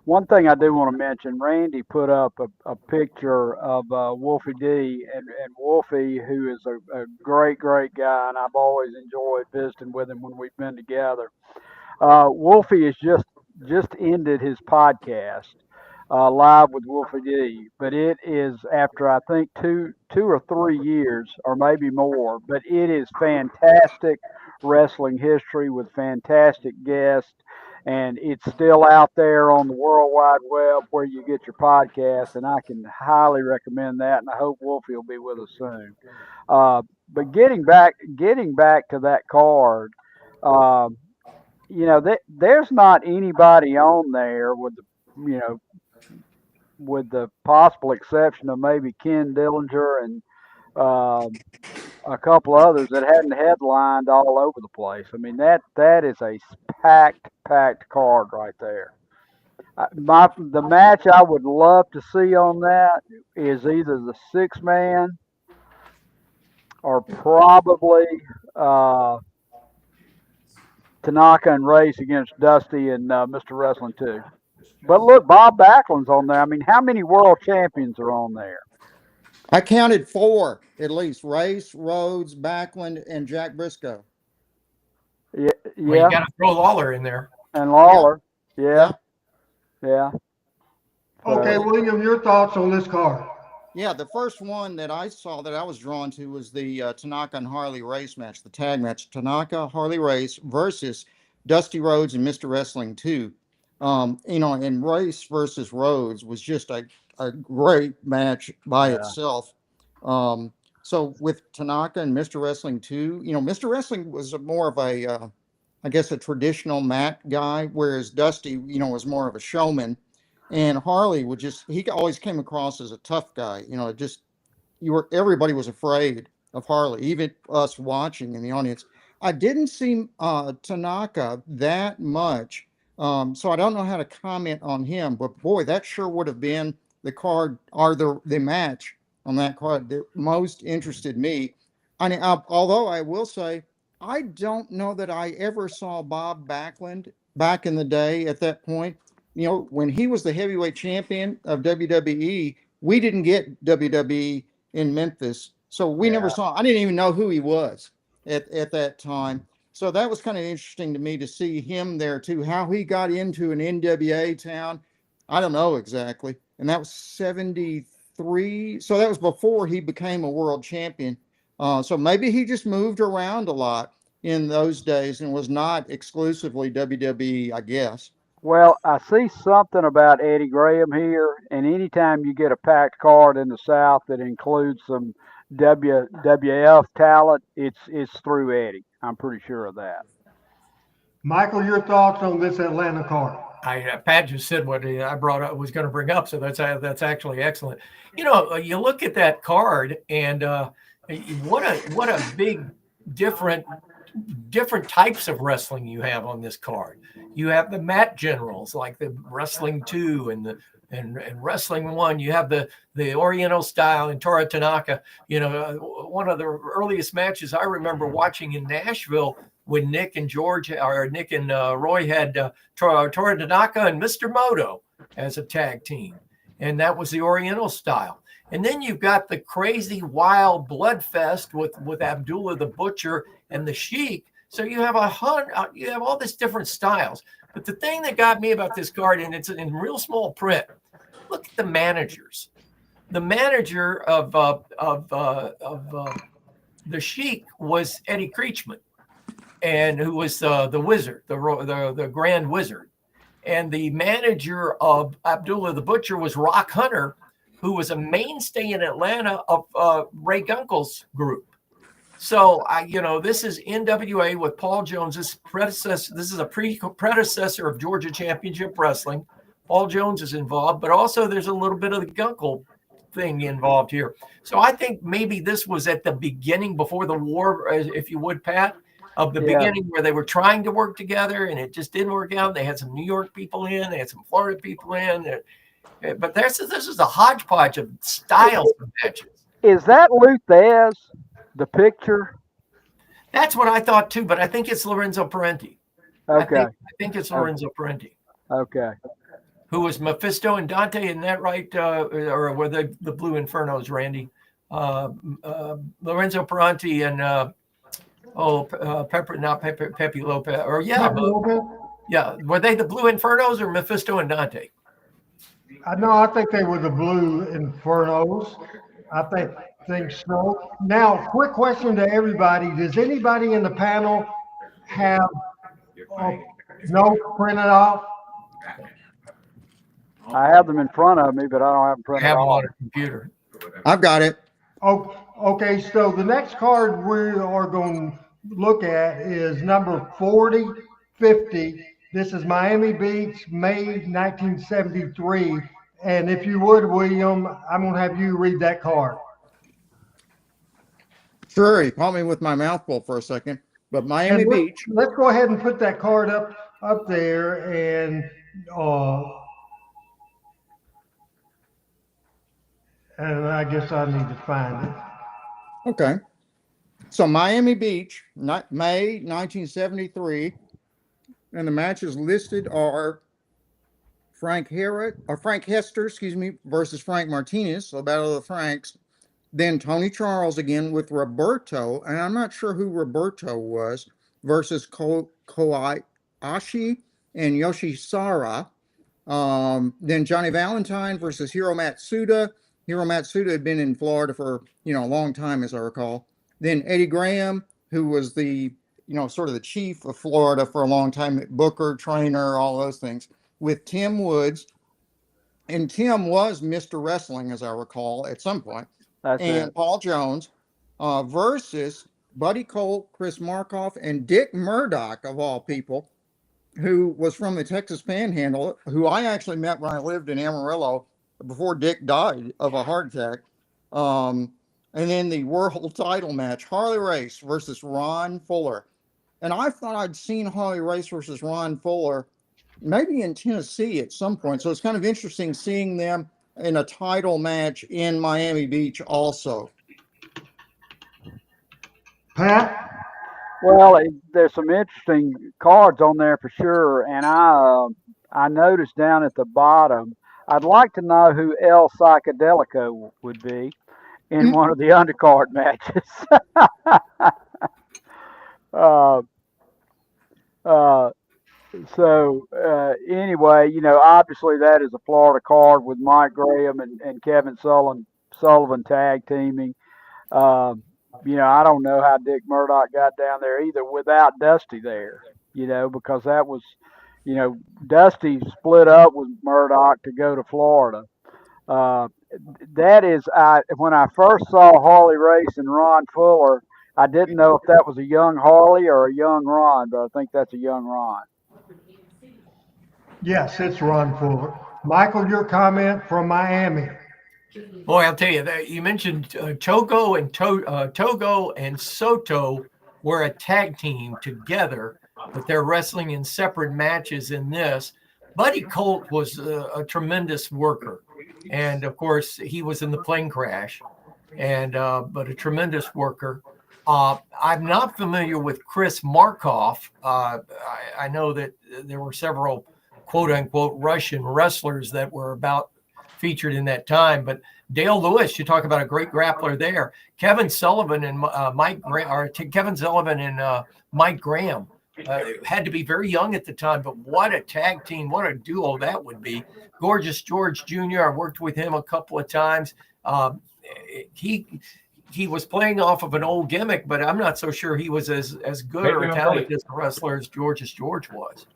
One thing I do want to mention, Randy put up a picture of Wolfie D, and Wolfie, who is a great guy, and I've always enjoyed visiting with him when we've been together. Wolfie has just ended his podcast. Live with Wolfie D, but it is after I think two or 3 years or maybe more, but it is fantastic wrestling history with fantastic guests, and it's still out there on the World Wide Web where you get your podcast, and I can highly recommend that, and I hope Wolfie will be with us soon. But getting back to that card, there's not anybody on there with the possible exception of maybe Ken Dillinger and a couple others that hadn't headlined all over the place. I mean, that is a packed card right there. The match I would love to see on that is either the 6-man or probably Tanaka and Race against Dusty and Mr. Wrestling 2. But look, Bob Backlund's on there. I mean, how many world champions are on there? I counted 4 at least: Race, Rhodes, Backlund, and Jack Briscoe. Yeah. Well, you got to throw Lawler in there. And Lawler. Yeah. Okay, William, your thoughts on this card? Yeah, the first one that I saw that I was drawn to was the Tanaka and Harley Race match, the tag match. Tanaka, Harley Race versus Dusty Rhodes and Mr. Wrestling 2. And Race versus Rhodes was just a great match by itself. So with Tanaka and Mr. Wrestling 2, Mr. Wrestling was more of a traditional mat guy, whereas Dusty, was more of a showman. And Harley he always came across as a tough guy. Everybody was afraid of Harley, even us watching in the audience. I didn't see Tanaka that much. So I don't know how to comment on him, but boy, that sure would have been the card or the match on that card that most interested me. Although I will say, I don't know that I ever saw Bob Backlund back in the day at that point. When he was the heavyweight champion of WWE, we didn't get WWE in Memphis. So we never saw, I didn't even know who he was at that time. So that was kind of interesting to me to see him there too. How he got into an NWA town, I don't know exactly. And that was 73. So that was before he became a world champion. So maybe he just moved around a lot in those days and was not exclusively WWE, I guess. Well, I see something about Eddie Graham here, and anytime you get a packed card in the South that includes some WWF talent, it's through Eddie. I'm pretty sure of that. Michael, your thoughts on this Atlanta card? Pat just said what I was going to bring up, so that's actually excellent. You look at that card, and what a big different types of wrestling you have on this card. You have the mat generals like the Wrestling 2 and and Wrestling One. You have the Oriental style and Tora Tanaka. One of the earliest matches I remember watching in Nashville when Nick and Roy had Tora Tanaka and Mr. Moto as a tag team, and that was the Oriental style. And then you've got the crazy wild blood fest with Abdullah the Butcher and the Sheik. So you have all these different styles. But the thing that got me about this card, and it's in real small print, look at the managers. The manager of the Sheik was Eddie Creechman, and who was the Wizard, the Grand Wizard. And the manager of Abdullah the Butcher was Rock Hunter, who was a mainstay in Atlanta of Ray Gunkel's group. So this is NWA with Paul Jones's predecessor. This is a predecessor of Georgia Championship Wrestling. Paul Jones is involved, but also there's a little bit of the Gunkel thing involved here. So I think maybe this was at the beginning, before the war, if you would, Pat, of the beginning, where they were trying to work together and it just didn't work out. They had some New York people in, they had some Florida people in, but this is a hodgepodge of styles of matches. Is that Luthez, the picture? That's what I thought too, but I think it's Lorenzo Parenti. Okay. I think it's Lorenzo Parenti. Okay. Who was Mephisto and Dante, isn't that right? Or were they the Blue Infernos, Randy? Lorenzo Parenti and Pepe Lopez. Or yeah, were they the Blue Infernos or Mephisto and Dante? No, I think they were the Blue Infernos. I think so. Now, quick question to everybody. Does anybody in the panel have notes printed off? I have them in front of me, but I don't have them I printed have them off. on a computer. I've got it. Oh, okay. So the next card we are going to look at is number 4050. This is Miami Beach, May 1973. And if you would, William, I'm going to have you read that card. Sure, you caught me with my mouth full for a second. But Miami Beach. Let's go ahead and put that card up there, and I guess I need to find it. Okay. So Miami Beach, May 1973, and the matches listed are Frank Hester, versus Frank Martinez, so Battle of the Franks. Then Tony Charles again with Roberto, and I'm not sure who Roberto was, versus Koiashi and Yoshisara. Then Johnny Valentine versus Hiro Matsuda. Hiro Matsuda had been in Florida for a long time, as I recall. Then Eddie Graham, who was the sort of the chief of Florida for a long time, booker, trainer, all those things, with Tim Woods. And Tim was Mr. Wrestling, as I recall, at some point. That's and it. Paul Jones versus Buddy Colt, Chris Markoff, and Dick Murdoch, of all people, who was from the Texas Panhandle, who I actually met when I lived in Amarillo before Dick died of a heart attack. And then the world title match, Harley Race versus Ron Fuller. And I thought I'd seen Harley Race versus Ron Fuller maybe in Tennessee at some point. So it's kind of interesting seeing them in a title match in Miami Beach also. Pat? Well, there's some interesting cards on there for sure. And I noticed down at the bottom, I'd like to know who El Psychedelico would be in one of the undercard matches. Anyway, obviously that is a Florida card with Mike Graham and Kevin Sullivan tag teaming. I don't know how Dick Murdoch got down there either without Dusty there, because that was, Dusty split up with Murdoch to go to Florida. That is, when I first saw Harley Race and Ron Fuller, I didn't know if that was a young Harley or a young Ron, but I think that's a young Ron. Yes, it's Ron Fuller. Michael, your comment from Miami. Boy, I'll tell you that you mentioned Togo and Soto were a tag team together, but they're wrestling in separate matches in this. Buddy Colt was a tremendous worker. And of course, he was in the plane crash, and but a tremendous worker. I'm not familiar with Chris Markov. I know that there were several quote unquote Russian wrestlers that were about featured in that time, but Dale Lewis, you talk about a great grappler there. Kevin Sullivan and Kevin Sullivan and Mike Graham had to be very young at the time, but what a tag team, what a duo that would be. Gorgeous George Jr., I worked with him a couple of times. He was playing off of an old gimmick, but I'm not so sure he was as good or talented as a wrestler as George was.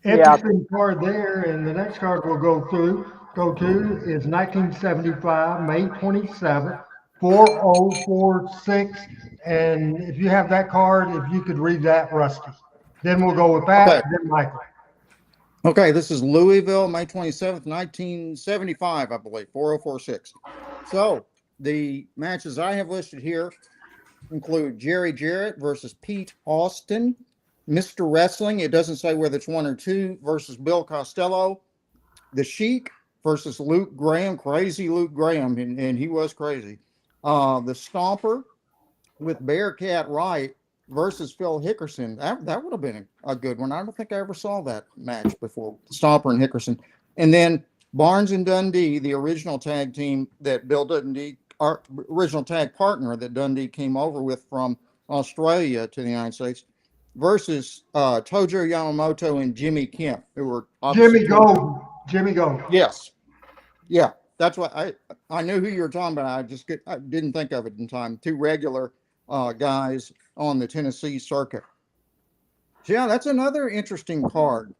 Interesting card there, and the next card we'll go to is 1975, May 27th, 4046. And if you have that card, if you could read that, Rusty. Then we'll go with that, Okay. then Michael. Okay, this is Louisville, May 27th, 1975, I believe, 4046. So the matches I have listed here include Jerry Jarrett versus Pete Austin, Mr. Wrestling, it doesn't say whether it's 1 or 2, versus Bill Costello, The Sheik versus Luke Graham, crazy Luke Graham, and he was crazy. The Stomper with Bearcat Wright versus Phil Hickerson. That would have been a good one. I don't think I ever saw that match before, Stomper and Hickerson. And then Barnes and Dundee, the original tag team that Bill Dundee, our original tag partner that Dundee came over with from Australia to the United States, versus Tojo Yamamoto and Jimmy Kemp, who were Jimmy Gold. Yes. Yeah, that's what I knew who you were talking about. I didn't think of it in time. Two regular guys on the Tennessee circuit. So yeah, that's another interesting card.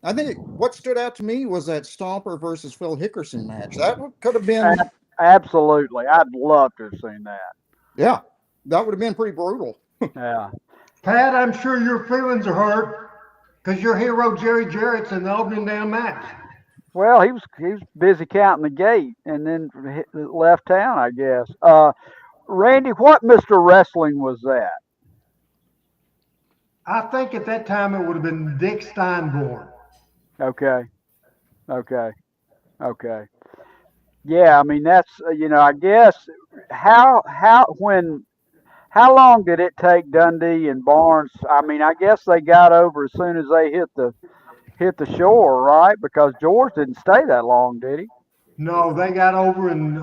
I think what stood out to me was that Stomper versus Phil Hickerson match. That could have been Absolutely. I'd love to have seen that. Yeah, that would have been pretty brutal. Yeah. Pat, I'm sure your feelings are hurt because your hero Jerry Jarrett's in the opening damn match. Well, he was busy counting the gate and then left town, I guess. Randy, what Mr. Wrestling was that? I think at that time it would have been Dick Steinborn. Okay. Yeah, I mean that's I guess how long did it take Dundee and Barnes? I mean, I guess they got over as soon as they hit the shore, right? Because George didn't stay that long, did he? No, they got over, and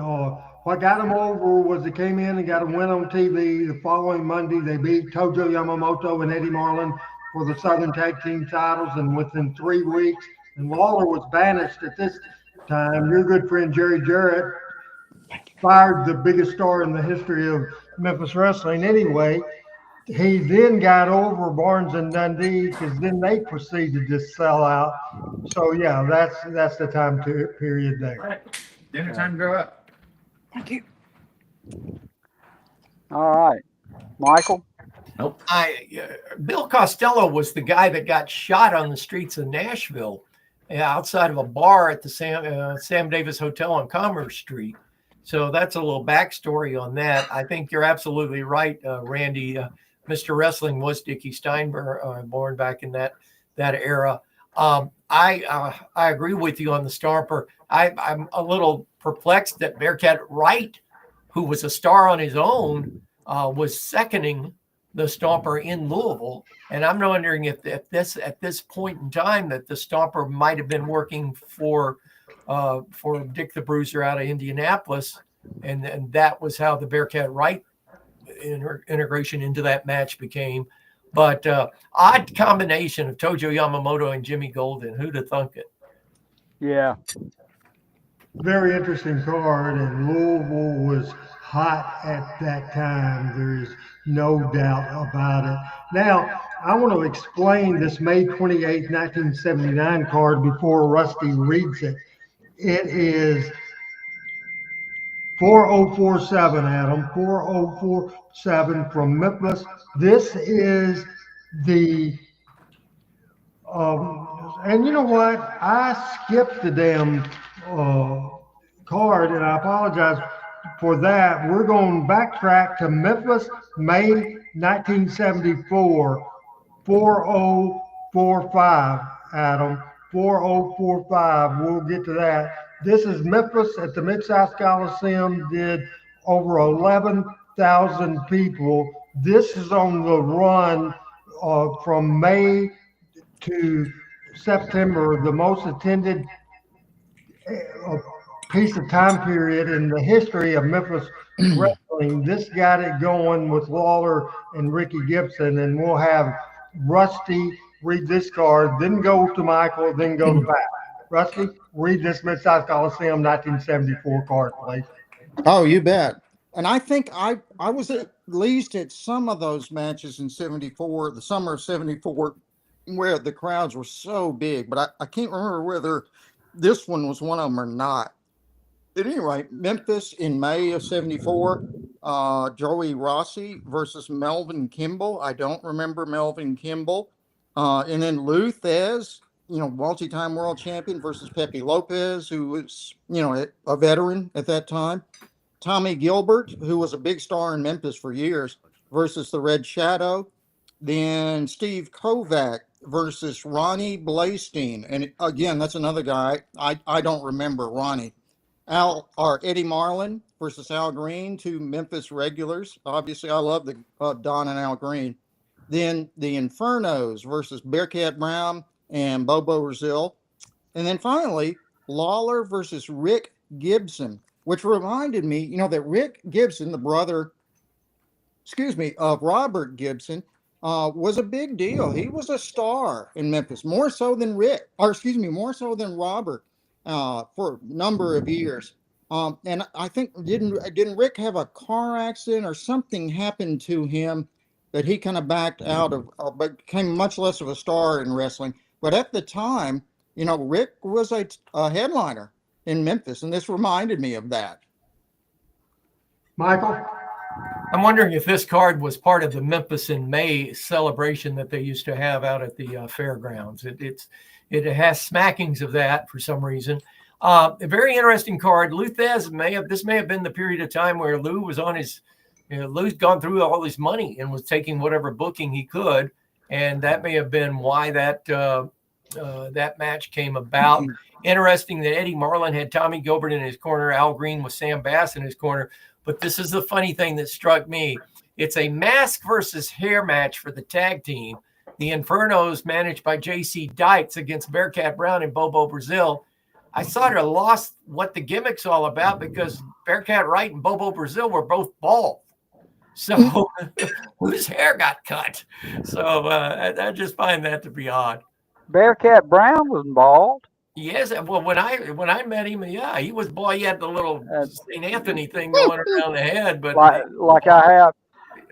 what got them over was they came in and got a win on TV. The following Monday, they beat Tojo Yamamoto and Eddie Marlin for the Southern Tag Team titles, and within 3 weeks, and Lawler was banished at this time. Your good friend Jerry Jarrett fired the biggest star in the history of Memphis Wrestling anyway. He then got over Barnes and Dundee because then they proceeded to sell out. So yeah, that's the time period there. All right. Dinner time, grow up. Thank you. All right. Michael? Nope. Bill Costello was the guy that got shot on the streets of Nashville outside of a bar at the Sam Davis Hotel on Commerce Street. So that's a little backstory on that. I think you're absolutely right, Randy. Mr. Wrestling was Dickie Steinberg, born back in that era. I agree with you on the Stomper. I'm a little perplexed that Bearcat Wright, who was a star on his own, was seconding the Stomper in Louisville. And I'm wondering if at this point in time that the Stomper might have been working for Dick the Bruiser out of Indianapolis, and that was how the Bearcat Wright integration into that match became. But odd combination of Tojo Yamamoto and Jimmy Golden. Who'd have thunk it? Yeah. Very interesting card, and Louisville was hot at that time. There's no doubt about it. Now, I want to explain this May 28, 1979 card before Rusty reads it. It is 4047, Adam, 4047 from Memphis. This is the, and you know what? I skipped the damn card, and I apologize for that. We're going to backtrack to Memphis, May 1974, 4045, Adam. 4045. We'll get to that. This is Memphis at the Mid-South Coliseum, did over 11,000 people. This is on the run from May to September, the most attended piece of time period in the history of Memphis wrestling. This got it going with Lawler and Ricky Gibson, and we'll have Rusty read this card, then go to Michael, then go to Pat. Rusty, read this Mid-South Coliseum 1974 card, please. Oh, you bet. And I think I was at least at some of those matches in 74, the summer of 74, where the crowds were so big, but I can't remember whether this one was one of them or not. At any rate, Memphis in May of 74, Joey Rossi versus Melvin Kimball. I don't remember Melvin Kimball. And then Lou Thez, multi-time world champion versus Pepe Lopez, who was, a veteran at that time. Tommy Gilbert, who was a big star in Memphis for years, versus the Red Shadow. Then Steve Kovac versus Ronnie Blastein. And again, that's another guy. I don't remember Ronnie. Eddie Marlin versus Al Green, two Memphis regulars. Obviously, I love the Don and Al Green. Then the Infernos versus Bearcat Brown and Bobo Brazil. And then finally, Lawler versus Rick Gibson, which reminded me, that Rick Gibson, the brother, of Robert Gibson, was a big deal. He was a star in Memphis, more so than Robert, for a number of years. And I think didn't Rick have a car accident or something happened to him that he kind of backed out of, became much less of a star in wrestling. But at the time, Rick was a headliner in Memphis, and this reminded me of that. Michael? I'm wondering if this card was part of the Memphis in May celebration that they used to have out at the fairgrounds. It has smackings of that for some reason. A very interesting card. Lou Thez this may have been the period of time where Lou was on his, Lou's gone through all his money and was taking whatever booking he could, and that may have been why that match came about. Interesting that Eddie Marlin had Tommy Gilbert in his corner, Al Green with Sam Bass in his corner. But this is the funny thing that struck me. It's a mask versus hair match for the tag team. The Infernos, managed by J.C. Dykes, against Bearcat Brown and Bobo Brazil. I sort of lost what the gimmick's all about because Bearcat Wright and Bobo Brazil were both bald. So whose hair got cut? So I just find that to be odd. Bearcat Brown was bald. Yes, well, when I met him, yeah, he was bald. He had the little St. Anthony thing going around the head, but like I have.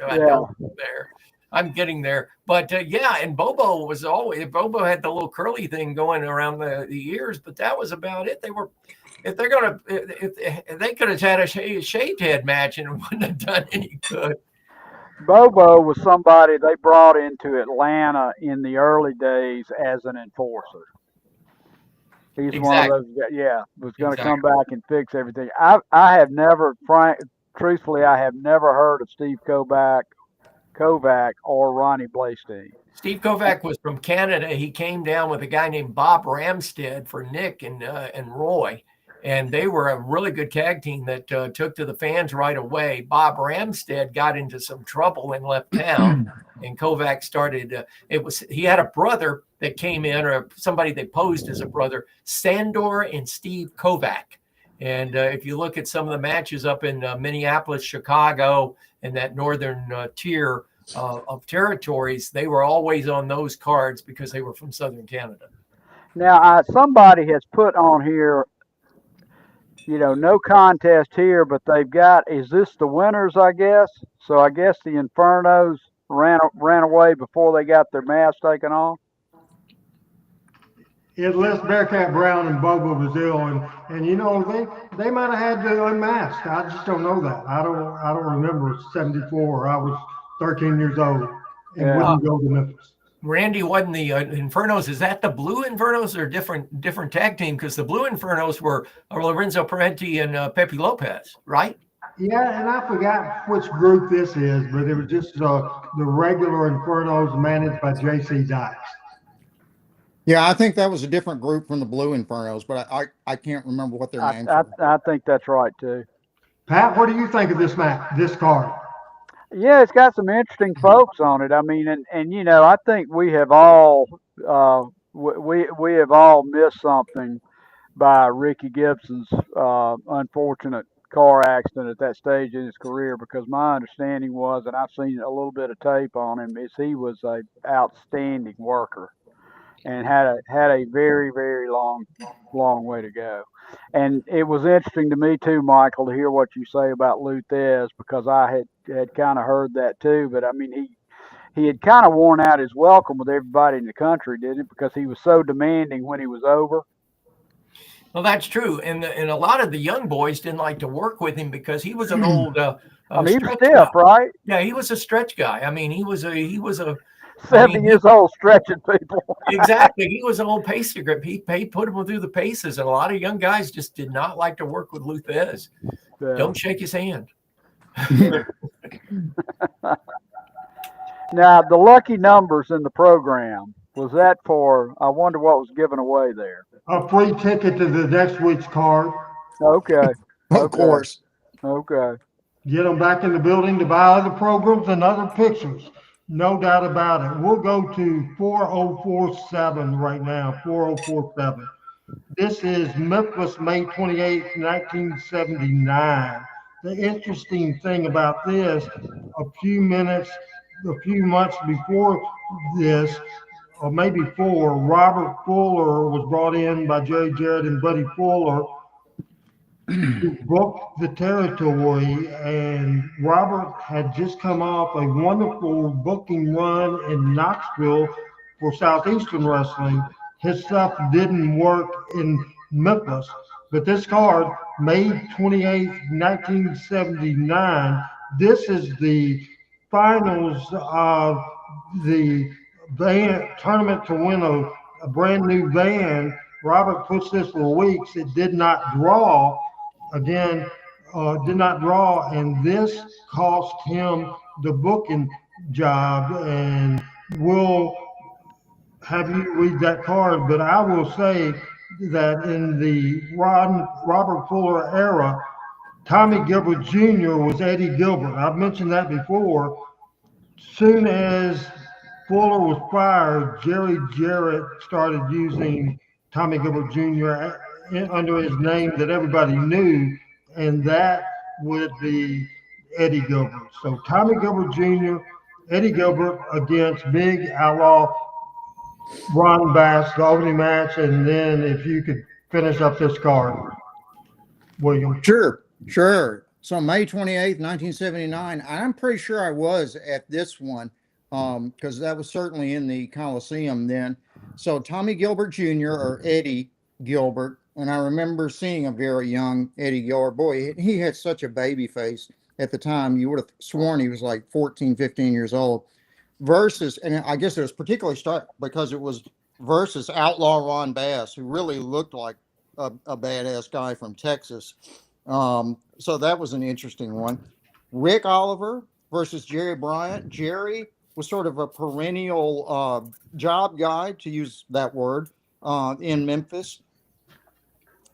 I don't there. I'm getting there, but and Bobo had the little curly thing going around the ears, but that was about it. If they could have had a shaved head match and it wouldn't have done any good. Bobo was somebody they brought into Atlanta in the early days as an enforcer. He's one of those guys, was going to come back and fix everything. I have never, truthfully, I have never heard of Steve Kovac or Ronnie Blastein. Steve Kovac was from Canada. He came down with a guy named Bob Ramstead for Nick and Roy, and they were a really good tag team that took to the fans right away. Bob Ramstead got into some trouble and left town, and Kovac started. He had a brother that came in, or somebody they posed as a brother, Sandor and Steve Kovac. And if you look at some of the matches up in Minneapolis, Chicago, and that northern tier of territories, they were always on those cards because they were from southern Canada. Now, somebody has put on here, no contest here, but they've got, is this the winners, I guess? So I guess the Infernos ran away before they got their masks taken off. It lists Bearcat Brown and Bobo Brazil, and they might have had to unmask. I just don't know that. I don't remember 74. I was 13 years old and wouldn't go to Memphis. Randy, wasn't the Infernos? Is that the Blue Infernos or different tag team? Because the Blue Infernos were Lorenzo Parenti and Pepe Lopez, right? Yeah, and I forgot which group this is, but it was just the regular Infernos managed by J.C. Dykes. Yeah, I think that was a different group from the Blue Infernos, but I can't remember what their names were. I think that's right too. Pat, what do you think of this card? Yeah, it's got some interesting folks on it. I mean, and you know, I think we have all we have all missed something by Ricky Gibson's unfortunate car accident at that stage in his career. Because my understanding was, and I've seen a little bit of tape on him, is he was a outstanding worker and had a very long way to go. And it was interesting to me too, Michael, to hear what you say about Luthez, because I had kind of heard that too. But I mean, he had kind of worn out his welcome with everybody in the country, didn't it? Because he was so demanding when he was over. Well, that's true, and a lot of the young boys didn't like to work with him because he was an old. I mean, he was stretch stiff, guy. right? Yeah, he was a stretch guy. I mean, he was a. I 70 mean, years old, stretching people. exactly. He was an old pacer grip. He put him through the paces, and a lot of young guys just did not like to work with Luthez. Yeah. Don't shake his hand. Now, the lucky numbers in the program, was that for, I wonder what was given away there. A free ticket to the next week's card. Okay. Of course. Okay. Get them back in the building to buy other programs and other pictures. No doubt about it. We'll go to 4047 right now, 4047. This is Memphis, May 28th, 1979. The interesting thing about this, a few months before this, or maybe four, Robert Fuller was brought in by Jerry Jarrett and Buddy Fuller to book the territory, and Robert had just come off a wonderful booking run in Knoxville for Southeastern Wrestling. His stuff didn't work in Memphis, but this card, May 28th, 1979, this is the finals of the van tournament to win a brand new van. Robert puts this for weeks. It did not draw. Again, did not draw, and this cost him the booking job. And we'll have you read that card, but I will say that in the Robert Fuller era, Tommy Gilbert Jr. was Eddie Gilbert. I've mentioned that before. Soon as Fuller was fired, Jerry Jarrett started using Tommy Gilbert Jr. under his name that everybody knew, and that would be Eddie Gilbert. So Tommy Gilbert Jr., Eddie Gilbert against Big Outlaw Ron Bass, the opening match, and then if you could finish up this card, William. Sure. So May 28th, 1979, I'm pretty sure I was at this one because that was certainly in the Coliseum then. So Tommy Gilbert Jr. or Eddie Gilbert, and I remember seeing a very young Eddie Gilbert. Boy, he had such a baby face at the time. You would have sworn he was like 14, 15 years old. Versus, and I guess it was particularly struck because it was versus Outlaw Ron Bass, who really looked like a badass guy from Texas. So that was an interesting one. Rick Oliver versus Jerry Bryant. Jerry was sort of a perennial job guy, to use that word, in Memphis.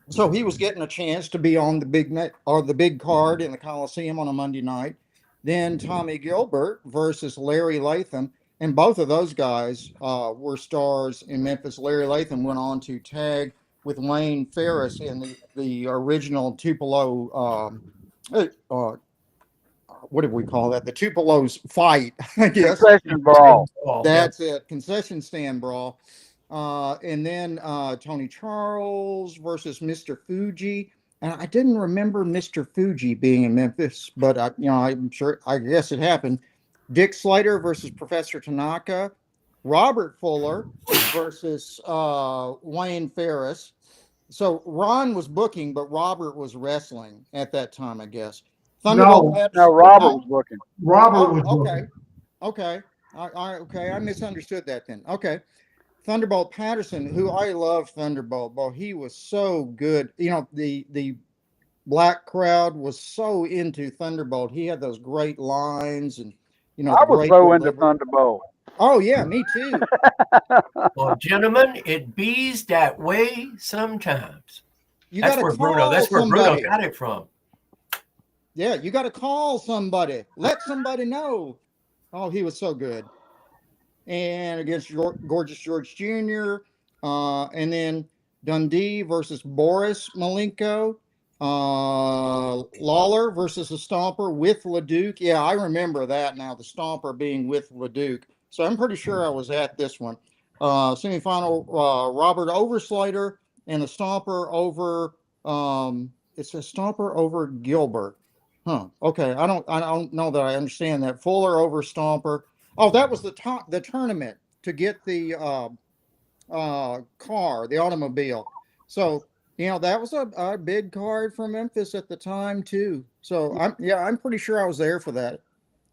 So he was getting a chance to be on the big card in the Coliseum on a Monday night. Then Tommy Gilbert versus Larry Latham. And both of those guys were stars in Memphis. Larry Latham went on to tag with Wayne Ferris in the original Tupelo, what did we call that? The Tupelo's fight, I guess. Concession brawl. That's it, concession stand brawl. And then Tony Charles versus Mr. Fuji. And I didn't remember Mr. Fuji being in Memphis, but I'm sure, I guess it happened. Dick Slater versus Professor Tanaka. Robert Fuller versus Wayne Ferris. So Ron was booking, but Robert was wrestling at that time, I guess. No, Robert was booking. Robert was booking. Okay. Okay. I misunderstood that then. Okay. Thunderbolt Patterson, who I love Thunderbolt. Well, he was so good. The black crowd was so into Thunderbolt. He had those great lines, and I was so into Thunderbolt. Oh yeah, me too. Well, gentlemen, it bees that way sometimes. You That's got to where Bruno. call That's where Bruno somebody. got it from. Yeah, you got to call somebody. Let somebody know. Oh, he was so good. And against Gorgeous George Jr. And then Dundee versus Boris Malenko. Lawler versus the Stomper with LeDuc. Yeah, I remember that now, the Stomper being with LeDuc. So I'm pretty sure I was at this one. Semifinal, Robert Overslater and the Stomper over, it's a Stomper over Gilbert. Huh. Okay. I don't know that I understand that. Fuller over Stomper. Oh, that was the tournament to get the car, the automobile. So, that was a big card for Memphis at the time too. So I'm pretty sure I was there for that.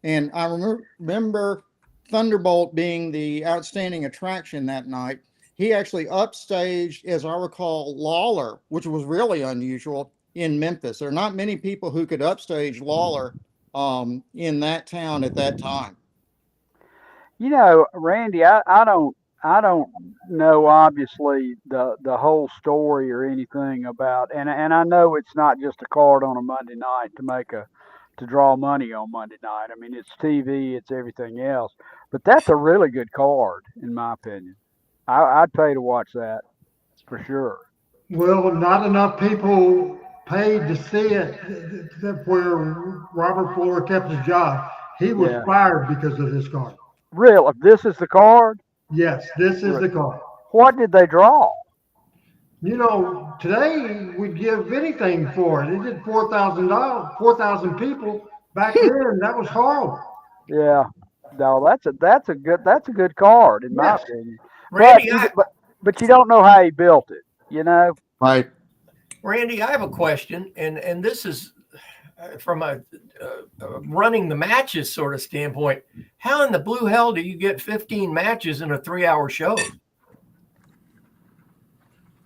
And I remember Thunderbolt being the outstanding attraction that night. He actually upstaged, as I recall, Lawler, which was really unusual in Memphis. There are not many people who could upstage Lawler in that town at that time. Randy, I don't know obviously the whole story or anything about, and I know it's not just a card on a Monday night to draw money on Monday night. I mean, it's TV, it's everything else, but that's a really good card in my opinion. I'd pay to watch that for sure. Well, not enough people paid to see it where Robert Fuller kept his job. He was Yeah. fired because of this card. Really, this is the card. Yes, this is the card. What did they draw? Today we'd give anything for it. It did $4,000, 4,000 people. Back then, that was horrible. Yeah, no, that's a good card in my Yes. opinion. Randy, But you don't know how he built it. Right. Randy, I have a question, and this is from a running the matches sort of standpoint. How in the blue hell do you get 15 matches in a 3-hour show?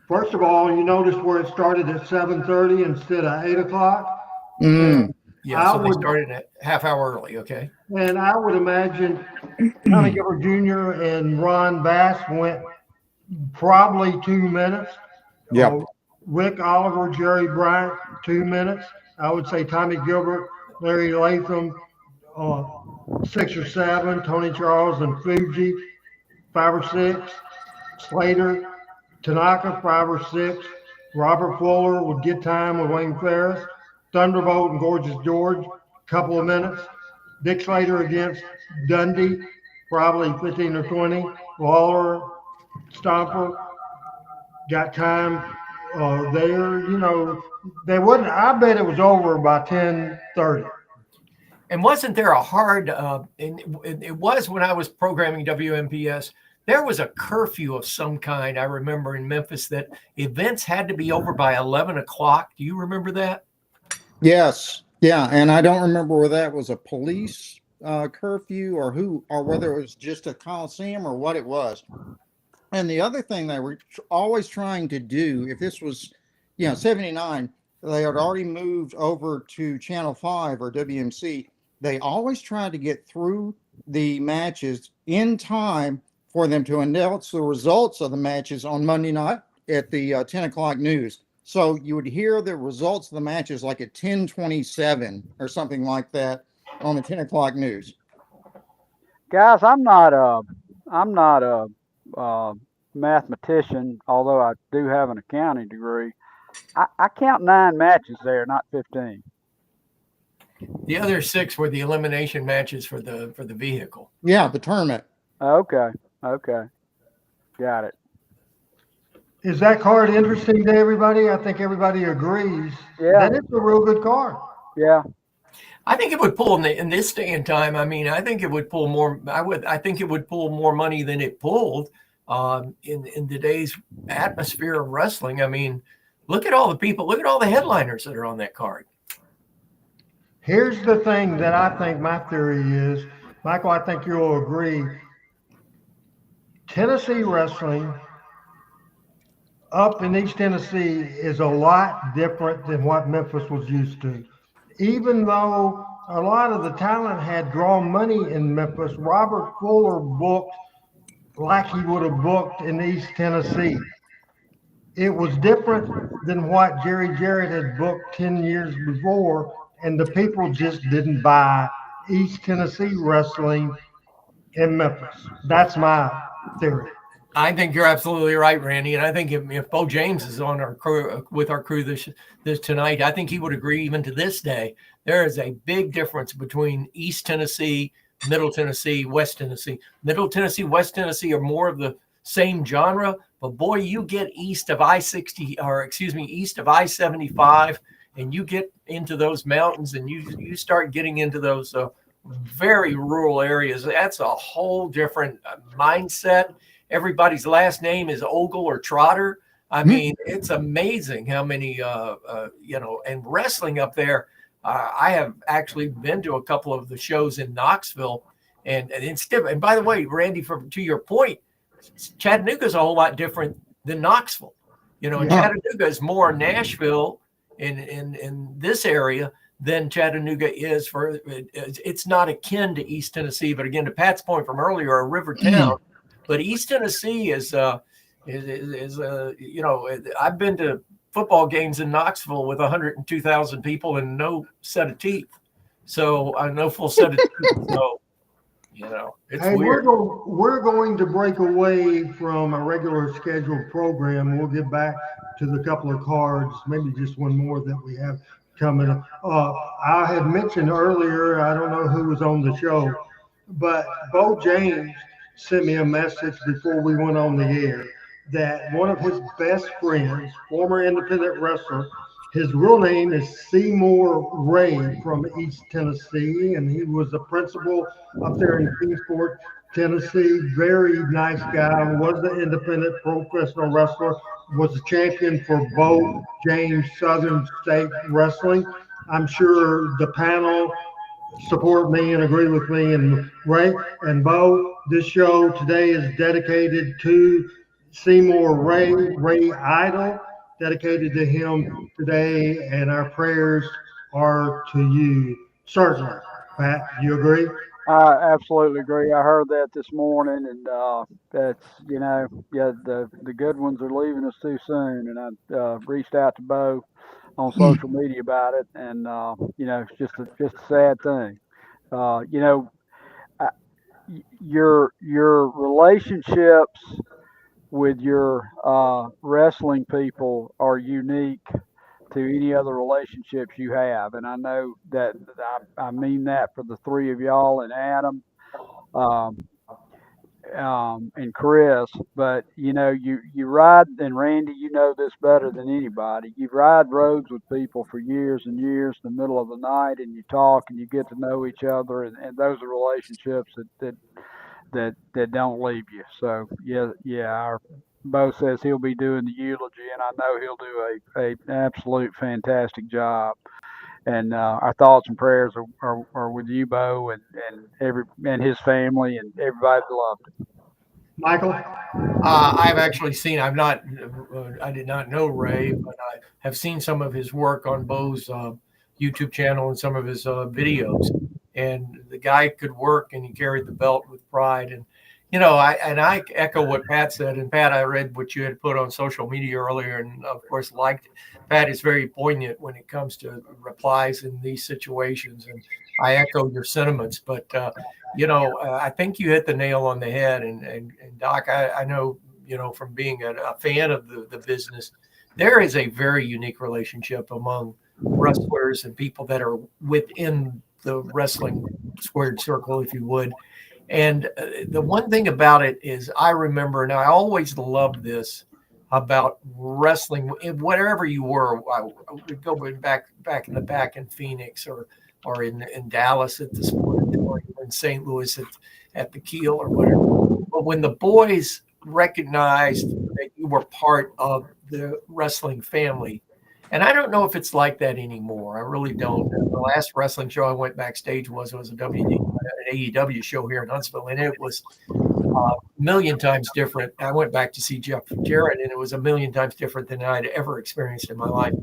First of all, you notice where it started at 7:30 instead of 8 o'clock. Mm. Yeah, so they started a half hour early. Okay. And I would imagine Tommy Gilbert Jr. and Ron Bass went probably 2 minutes. Yep. Rick Oliver, Jerry Bryant, 2 minutes. I would say Tommy Gilbert, Larry Latham, 6 or 7. Tony Charles and Fuji, 5 or 6. Slater, Tanaka, 5 or 6. Robert Fuller would get time with Wayne Ferris. Thunderbolt and Gorgeous George, couple of minutes. Dick Slater against Dundee, probably 15 or 20. Lawler, Stomper, got time there. They wouldn't. I bet it was over by 10:30. And wasn't there a hard? And it was when I was programming WMPS. There was a curfew of some kind. I remember in Memphis that events had to be over by 11 o'clock. Do you remember that? Yes. Yeah. And I don't remember whether that was a police curfew or whether it was just a Coliseum or what it was. And the other thing they were always trying to do, if this was, 79, they had already moved over to Channel 5 or WMC. They always tried to get through the matches in time for them to announce the results of the matches on Monday night at the 10 o'clock news. So you would hear the results of the matches like at 10:27 or something like that on the 10 o'clock news. Guys, I'm not a mathematician, although I do have an accounting degree. I count 9 matches there, not 15. The other 6 were the elimination matches for the vehicle. Yeah, the tournament. Okay, got it. Is that card interesting to everybody? I think everybody agrees. Yeah. That is a real good card. Yeah. I think it would pull in this day and time. I mean, I think it would pull more. I think it would pull more money than it pulled in today's atmosphere of wrestling. I mean, look at all the people. Look at all the headliners that are on that card. Here's the thing that I think my theory is, Michael, I think you'll agree. Tennessee wrestling up in East Tennessee is a lot different than what Memphis was used to. Even though a lot of the talent had drawn money in Memphis. Robert Fuller booked like he would have booked in East Tennessee. It was different than what Jerry Jarrett had booked 10 years before, and the people just didn't buy East Tennessee wrestling in Memphis. That's my theory. I think you're absolutely right, Randy. And I think if Bo James is on our crew with our crew this tonight, I think he would agree. Even to this day, there is a big difference between East Tennessee, Middle Tennessee, West Tennessee. Middle Tennessee, West Tennessee are more of the same genre, but boy, you get east of east of I-75, and you get into those mountains, and you start getting into those very rural areas. That's a whole different mindset. Everybody's last name is Ogle or Trotter. I mean, it's amazing how many, and wrestling up there. I have actually been to a couple of the shows in Knoxville, and by the way, Randy, to your point, Chattanooga is a whole lot different than Knoxville. Chattanooga is more Nashville in this area than Chattanooga is it's not akin to East Tennessee. But again, to Pat's point from earlier, a river town. But East Tennessee is I've been to football games in Knoxville with 102,000 people and no set of teeth. So no full set of teeth. So, it's weird. We're going to break away from a regular scheduled program. We'll get back to the couple of cards, maybe just one more that we have coming up. I had mentioned earlier, I don't know who was on the show, but Bo James sent me a message before we went on the air that one of his best friends, former independent wrestler, his real name is Seymour Ray from East Tennessee, and he was a principal up there in Kingsport, Tennessee. Very nice guy, was the independent professional wrestler, was a champion for Bo James Southern State Wrestling. I'm sure the panel support me and agree with me. And Ray and Bo, this show today is dedicated to Seymour Ray Idol, dedicated to him today, and our prayers are to you. Certainly. Pat, you agree? I absolutely agree. I heard that this morning, and that's the good ones are leaving us too soon. And I reached out to Bo on social media about it, and it's just a sad thing. Your relationships with your wrestling people are unique to any other relationships you have, and I know that I mean that for the three of y'all and Adam and Chris. But you ride, and Randy, you know this better than anybody. You ride roads with people for years and years in the middle of the night, and you talk and you get to know each other, and those are relationships that don't leave you. So our Bo says he'll be doing the eulogy, and I know he'll do a absolute fantastic job. And our thoughts and prayers are with you, Bo, and his family and everybody that loved him. Michael? I've actually seen. I did not know Ray, but I have seen some of his work on Bo's YouTube channel and some of his videos. And the guy could work, and he carried the belt with pride. And I echo what Pat said. And Pat, I read what you had put on social media earlier, and of course liked it. Pat is very poignant when it comes to replies in these situations, and I echo your sentiments. But I think you hit the nail on the head. And Doc, I know from being a fan of the business, there is a very unique relationship among wrestlers and people that are within the wrestling squared circle, if you would. And the one thing about it is, I remember, and I always loved this about wrestling, wherever you were. I would go back in the back in Phoenix or in Dallas at the Sportatorium, in St. Louis at the Keel or whatever. But when the boys recognized that you were part of the wrestling family, and I don't know if it's like that anymore. I really don't. The last wrestling show I went backstage was a AEW show here in Huntsville, and it was a million times different. I went back to see Jeff Jarrett, and it was a million times different than I'd ever experienced in my life.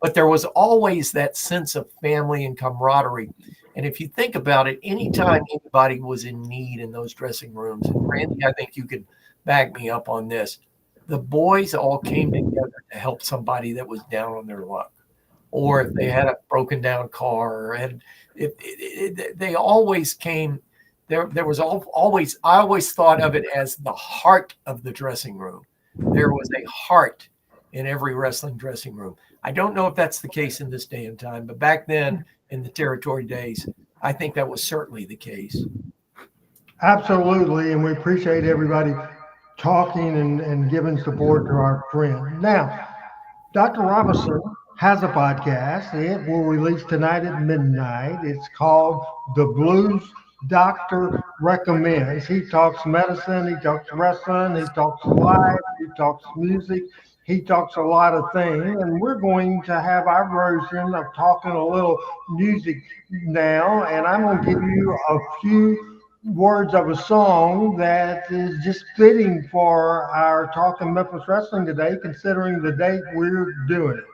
But there was always that sense of family and camaraderie. And if you think about it, anytime anybody was in need in those dressing rooms, and Randy, I think you could back me up on this, the boys all came together to help somebody that was down on their luck, or if they had a broken down car, or they always came. There was always, I always thought of it as the heart of the dressing room. There was a heart in every wrestling dressing room. I don't know if that's the case in this day and time, but back then in the territory days, I think that was certainly the case. Absolutely, and we appreciate everybody talking and giving support to our friend. Now, Dr. Robinson has a podcast. It will release tonight at midnight. It's called The Blues Doctor Recommends. He talks medicine, he talks wrestling, he talks life, he talks music, he talks a lot of things. And we're going to have our version of talking a little music now. And I'm going to give you a few words of a song that is just fitting for our Talking Memphis Wrestling today, considering the date we're doing it.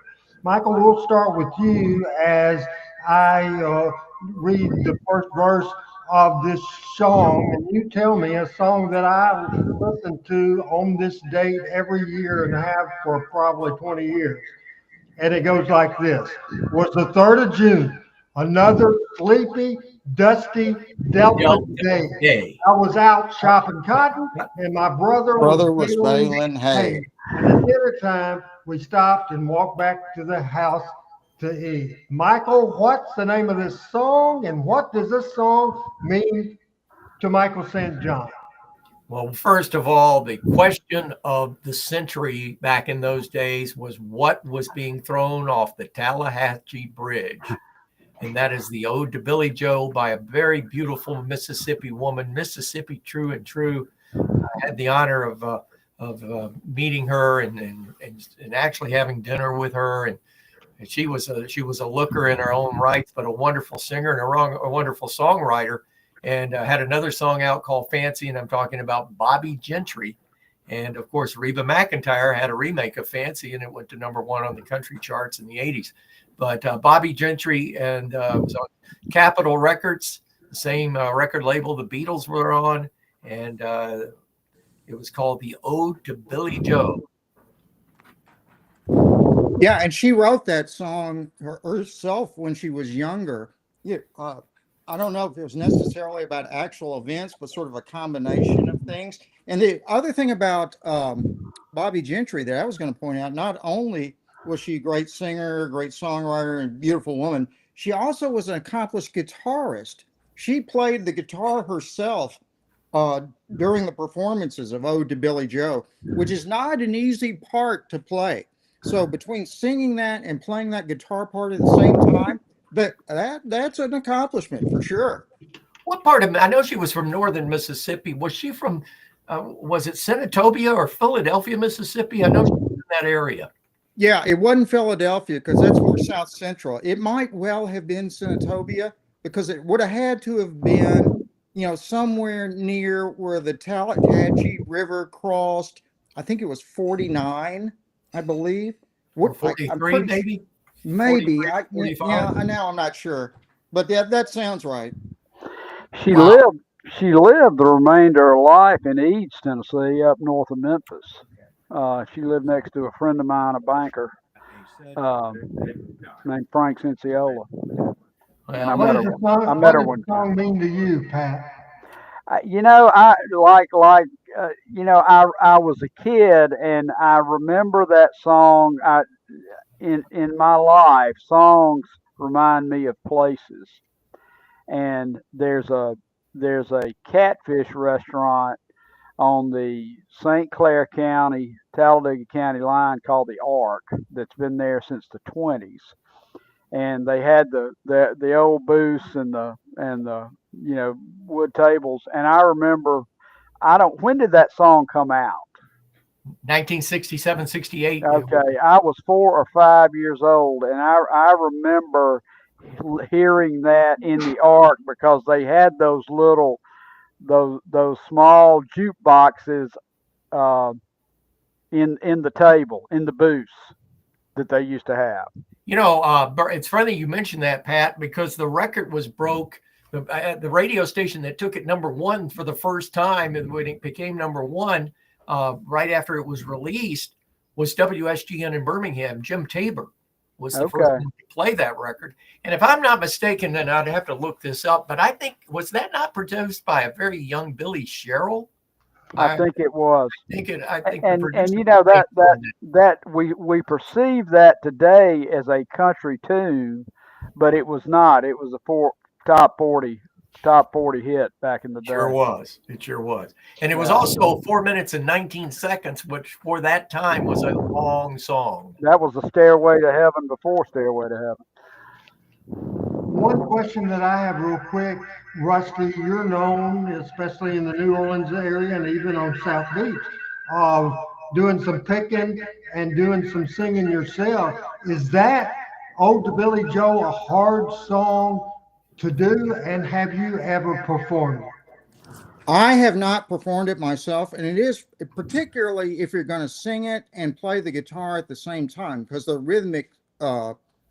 Michael, we'll start with you as I read the first verse of this song, and you tell me a song that I listen to on this date every year and have for probably 20 years. And it goes like this. Was the 3rd of June, another sleepy, dusty Delta day. I was out shopping cotton, and my brother was baling hay. And at dinner time, we stopped and walked back to the house to eat. Michael, what's the name of this song, and what does this song mean to Michael St. John? Well, first of all, the question of the century back in those days was what was being thrown off the Tallahatchie Bridge. And that is the Ode to Billy Joe by a very beautiful Mississippi woman, Mississippi true and true. I had the honor of meeting her and actually having dinner with her. And she was a looker in her own rights, but a wonderful singer and a wonderful songwriter. And had another song out called Fancy, and I'm talking about Bobby Gentry. And of course, Reba McEntire had a remake of Fancy, and it went to #1 on the country charts in the 80s. But Bobby Gentry and was on Capitol Records, the same record label the Beatles were on, and it was called the Ode to Billy Joe. Yeah, and she wrote that song herself when she was younger. Yeah, I don't know if it was necessarily about actual events, but sort of a combination of things. And the other thing about Bobby Gentry that I was going to point out, not only was she a great singer, great songwriter, and beautiful woman, she also was an accomplished guitarist. She played the guitar herself during the performances of Ode to Billy Joe, which is not an easy part to play. So between singing that and playing that guitar part at the same time, that's an accomplishment for sure. What part of, I know she was from northern Mississippi. Was she from, was it Senatobia or Philadelphia, Mississippi? I know she was in that area. Yeah, it wasn't Philadelphia because that's more South Central. It might well have been Senatobia because it would have had to have been, somewhere near where the Tallahatchie River crossed. I think it was 49, I believe. What, 43 maybe? Maybe. Now I'm not sure. But that sounds right. She lived the remainder of her life in Eads, Tennessee, up north of Memphis. She lived next to a friend of mine, a banker, named Frank Cinciola. And I met her one. What does the song mean to you, Pat? I was a kid, and I remember that song. In my life, songs remind me of places. And there's a catfish restaurant on the St. Clair County, Talladega County line called the Ark that's been there since the 20s. And they had the old booths and the wood tables. And I remember, when did that song come out? 1967, 68. Okay, I was 4 or 5 years old, and I remember hearing that in the Ark because they had those little those small jukeboxes in the table, in the booths. that they used to have. It's funny you mentioned that, Pat, because the record was broke. The radio station that took it number one for the first time, and when it became number one, right after it was released, was WSGN in Birmingham. Jim Tabor was the first one to play that record. And if I'm not mistaken, and I'd have to look this up, but I think, was that not produced by a very young Billy Sherrill? I think it was. I think and you know that we perceive that today as a country tune, but it was not. It was a top 40 hit back in the day. It sure was. And it was also 4 minutes and 19 seconds, which for that time was a long song. That was the Stairway to Heaven before Stairway to Heaven. One question that I have real quick, Rusty, you're known, especially in the New Orleans area and even on South Beach, of doing some picking and doing some singing yourself. Is that Ode to Billy Joe a hard song to do, and have you ever performed it? I have not performed it myself, and it is particularly if you're going to sing it and play the guitar at the same time, because the rhythmic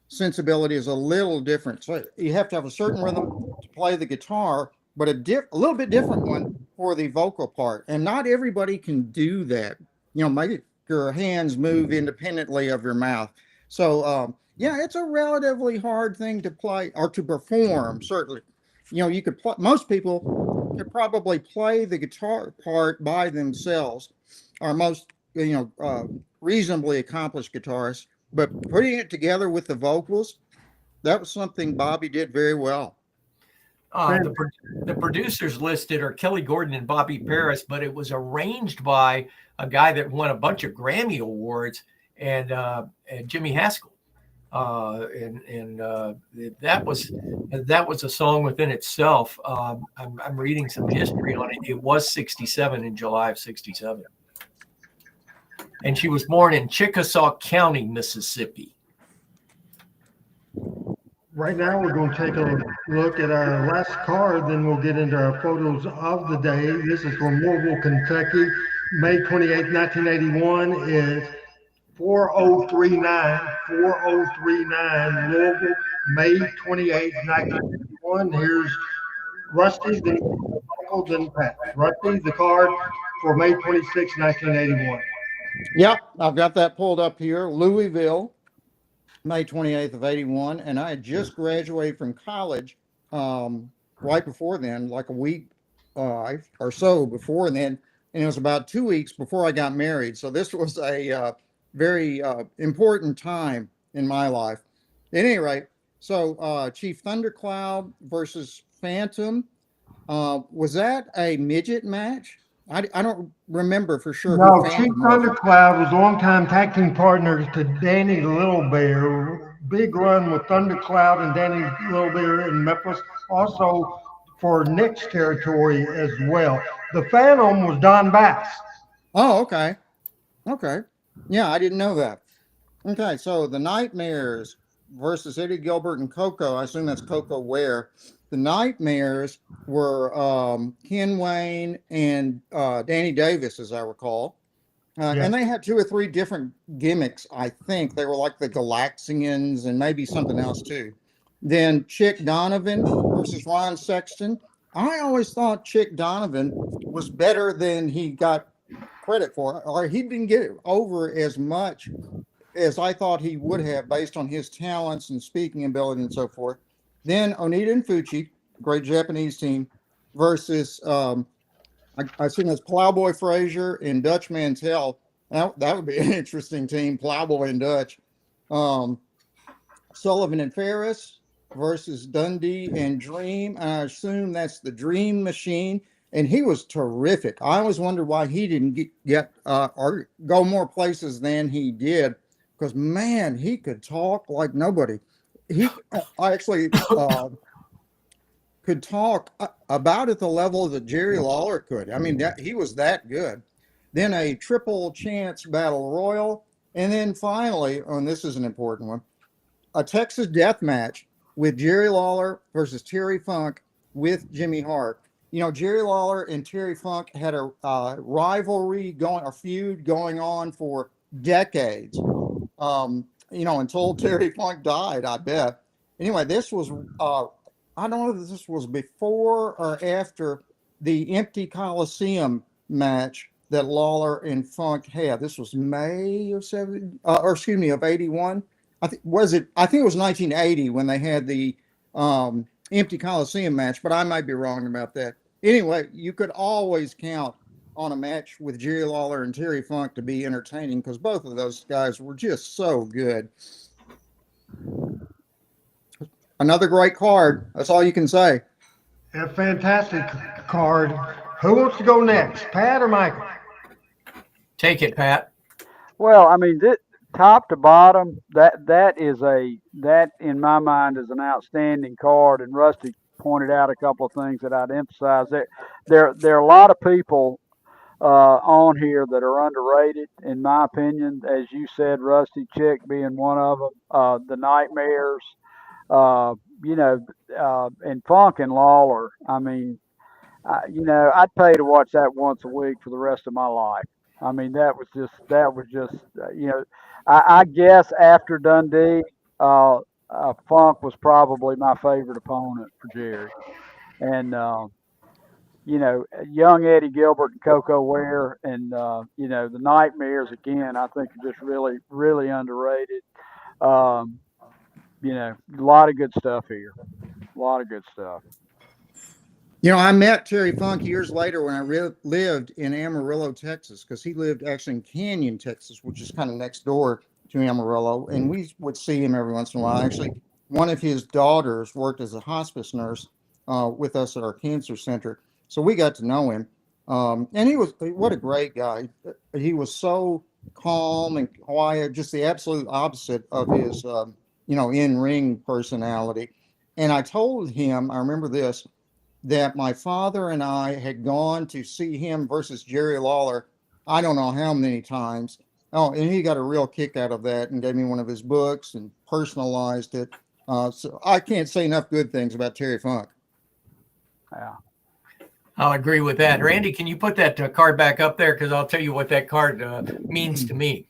sensibility is a little different. So you have to have a certain rhythm to play the guitar, but a little bit different one for the vocal part. And not everybody can do that. Make your hands move independently of your mouth. So it's a relatively hard thing to play or to perform. Certainly, you could play. Most people could probably play the guitar part by themselves, or most reasonably accomplished guitarists. But putting it together with the vocals, that was something Bobby did very well. The producers listed are Kelly Gordon and Bobby Paris, but it was arranged by a guy that won a bunch of Grammy Awards, and Jimmy Haskell. That was a song within itself. I'm reading some history on it. It was 67 in July of 67. And she was born in Chickasaw County, Mississippi. Right now, we're going to take a look at our last card, then we'll get into our photos of the day. This is from Louisville, Kentucky. May 28, 1981 is 4039. 4039, Louisville, May 28, 1981. Here's Rusty, then Michael, then Pat. Rusty, the card for May 26, 1981. Yep, I've got that pulled up here. Louisville, May 28th of 81. And I had just graduated from college right before then, like a week or so before then. And it was about 2 weeks before I got married. So this was a very important time in my life. At any rate, so Chief Thundercloud versus Phantom. Was that a midget match? I don't remember for sure. No, Chief Thundercloud was longtime tag team partners to Danny Little Bear. Big run with Thundercloud and Danny Little Bear in Memphis. Also for Nick's territory as well. The Phantom was Don Bass. Oh, okay. Okay. Yeah, I didn't know that. Okay, so the Nightmares versus Eddie Gilbert and Coco. I assume that's Coco Ware. The Nightmares were Ken Wayne and Danny Davis, as I recall. And they had 2 or 3 different gimmicks, I think. They were like the Galaxians and maybe something else too. Then Chick Donovan versus Ron Sexton. I always thought Chick Donovan was better than he got credit for, or he didn't get over as much as I thought he would have based on his talents and speaking ability and so forth. Then Onita and Fuchi, great Japanese team, versus I assume that's Plowboy Frazier and Dutch Mantell. That would be an interesting team, Plowboy and Dutch. Sullivan and Ferris versus Dundee and Dream. I assume that's the Dream Machine, and he was terrific. I always wondered why he didn't get or go more places than he did, because man, he could talk like nobody. He actually could talk about at the level that Jerry Lawler could. I mean, he was that good. Then a triple chance battle royal. And then finally, and this is an important one, a Texas death match with Jerry Lawler versus Terry Funk with Jimmy Hart. Jerry Lawler and Terry Funk had a rivalry a feud going on for decades. until Terry Funk died, I bet. Anyway, this was, I don't know if this was before or after the empty Coliseum match that Lawler and Funk had. This was May of 81. I think it was 1980 when they had the empty Coliseum match, but I might be wrong about that. Anyway, you could always count on a match with Jerry Lawler and Terry Funk to be entertaining because both of those guys were just so good. Another great card. That's all you can say. A fantastic card. Who wants to go next, Pat or Michael? Take it, Pat. Well, I mean, top to bottom, that in my mind is an outstanding card. And Rusty pointed out a couple of things that I'd emphasize. There are a lot of people on here that are underrated, in my opinion. As you said, Rusty, Chick being one of them. The Nightmares, and Funk and Lawler. I mean, I'd pay to watch that once a week for the rest of my life. I mean, that was just, I guess after Dundee, Funk was probably my favorite opponent for Jerry. And, young Eddie Gilbert and Coco Ware and, the Nightmares, again, I think are just really, really underrated. A lot of good stuff here. A lot of good stuff. I met Terry Funk years later when I lived in Amarillo, Texas, because he lived actually in Canyon, Texas, which is kind of next door to Amarillo. And we would see him every once in a while. Actually, one of his daughters worked as a hospice nurse with us at our cancer center. So we got to know him. And what a great guy. He was so calm and quiet, just the absolute opposite of his, in-ring personality. And I told him, I remember this, that my father and I had gone to see him versus Jerry Lawler, I don't know how many times. Oh, and he got a real kick out of that and gave me one of his books and personalized it. So I can't say enough good things about Terry Funk. Yeah. I'll agree with that. Randy, can you put that card back up there? Because I'll tell you what that card means to me.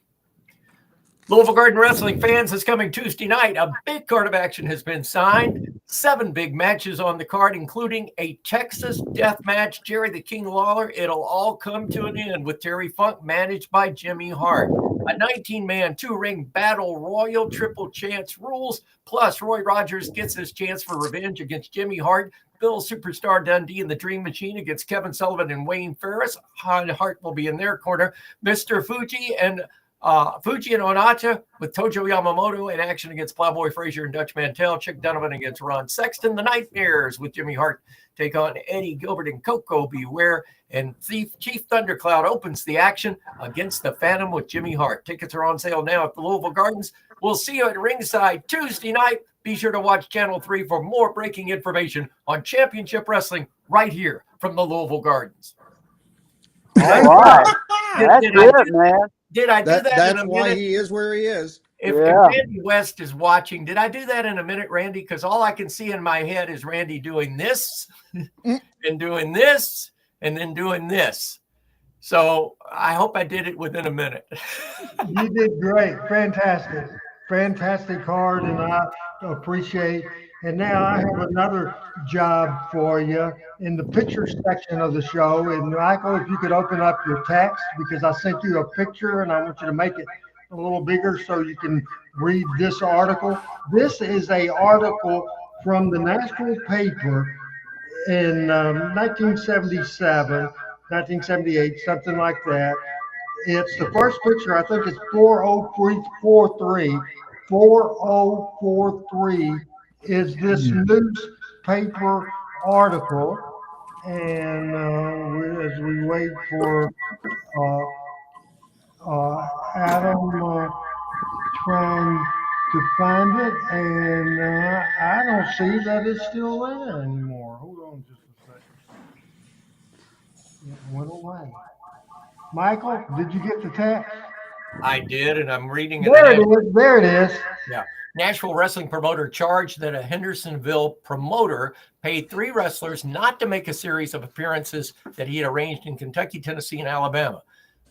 Louisville Garden Wrestling fans, this coming Tuesday night, a big card of action has been signed. 7 big matches on the card, including a Texas death match. Jerry the King Lawler. It'll all come to an end with Terry Funk, managed by Jimmy Hart. A 19-man, 2-ring battle royal, triple chance rules. Plus, Roy Rogers gets his chance for revenge against Jimmy Hart. Bill Superstar Dundee and the Dream Machine against Kevin Sullivan and Wayne Ferris. Hart will be in their corner. Mr. Fuji and Onata with Tojo Yamamoto in action against Plowboy Frazier and Dutch Mantel. Chick Donovan against Ron Sexton. The Nightmares with Jimmy Hart take on Eddie Gilbert and Coco Beware. And Chief Thundercloud opens the action against the Phantom with Jimmy Hart. Tickets are on sale now at the Louisville Gardens. We'll see you at ringside Tuesday night. Be sure to watch Channel 3 for more breaking information on Championship Wrestling right here from the Louisville Gardens. All right. That's it, man. Did I do that That's in a why minute? he is where he is. If Randy West is watching, did I do that in a minute, Randy? Because all I can see in my head is Randy doing this and doing this and then doing this. So I hope I did it within a minute. You did great. Fantastic. Fantastic card, and I appreciate. And now I have another job for you in the picture section of the show. And Michael, if you could open up your text, because I sent you a picture and I want you to make it a little bigger so you can read this article. This is an article from the Nashville paper in 1977, 1978, something like that. It's the first picture, I think it's 40343. 4043 is this newspaper article. And as we wait for Adam trying to find it, and I don't see that it's still there anymore. Hold on just a second. It went away. Michael, did you get the text? I did, and I'm reading it. There it is. Yeah. Nashville wrestling promoter charged that a Hendersonville promoter paid 3 wrestlers not to make a series of appearances that he had arranged in Kentucky, Tennessee, and Alabama.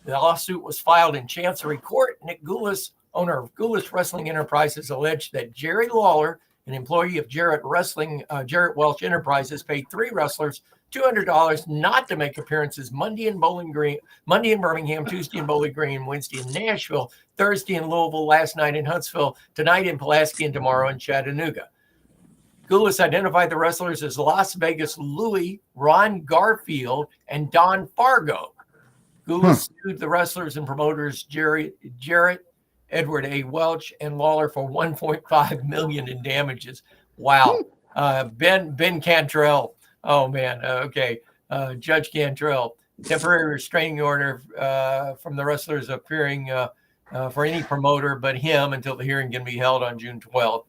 The lawsuit was filed in Chancery Court. Nick Goulas owner of Goulas Wrestling Enterprises, alleged that Jerry Lawler, an employee of Jarrett Welch Enterprises, paid 3 wrestlers $200 not to make appearances Monday in Birmingham, Tuesday in Bowling Green, Wednesday in Nashville, Thursday in Louisville, last night in Huntsville, tonight in Pulaski, and tomorrow in Chattanooga. Goulas identified the wrestlers as Las Vegas Louie, Ron Garfield, and Don Fargo. Goulas sued the wrestlers and promoters Jarrett, Edward A. Welch, and Lawler for $1.5 million in damages. Wow. Ben Cantrell. Oh man. Okay. Judge Cantrell. Temporary restraining order from the wrestlers appearing for any promoter but him until the hearing can be held on June 12th.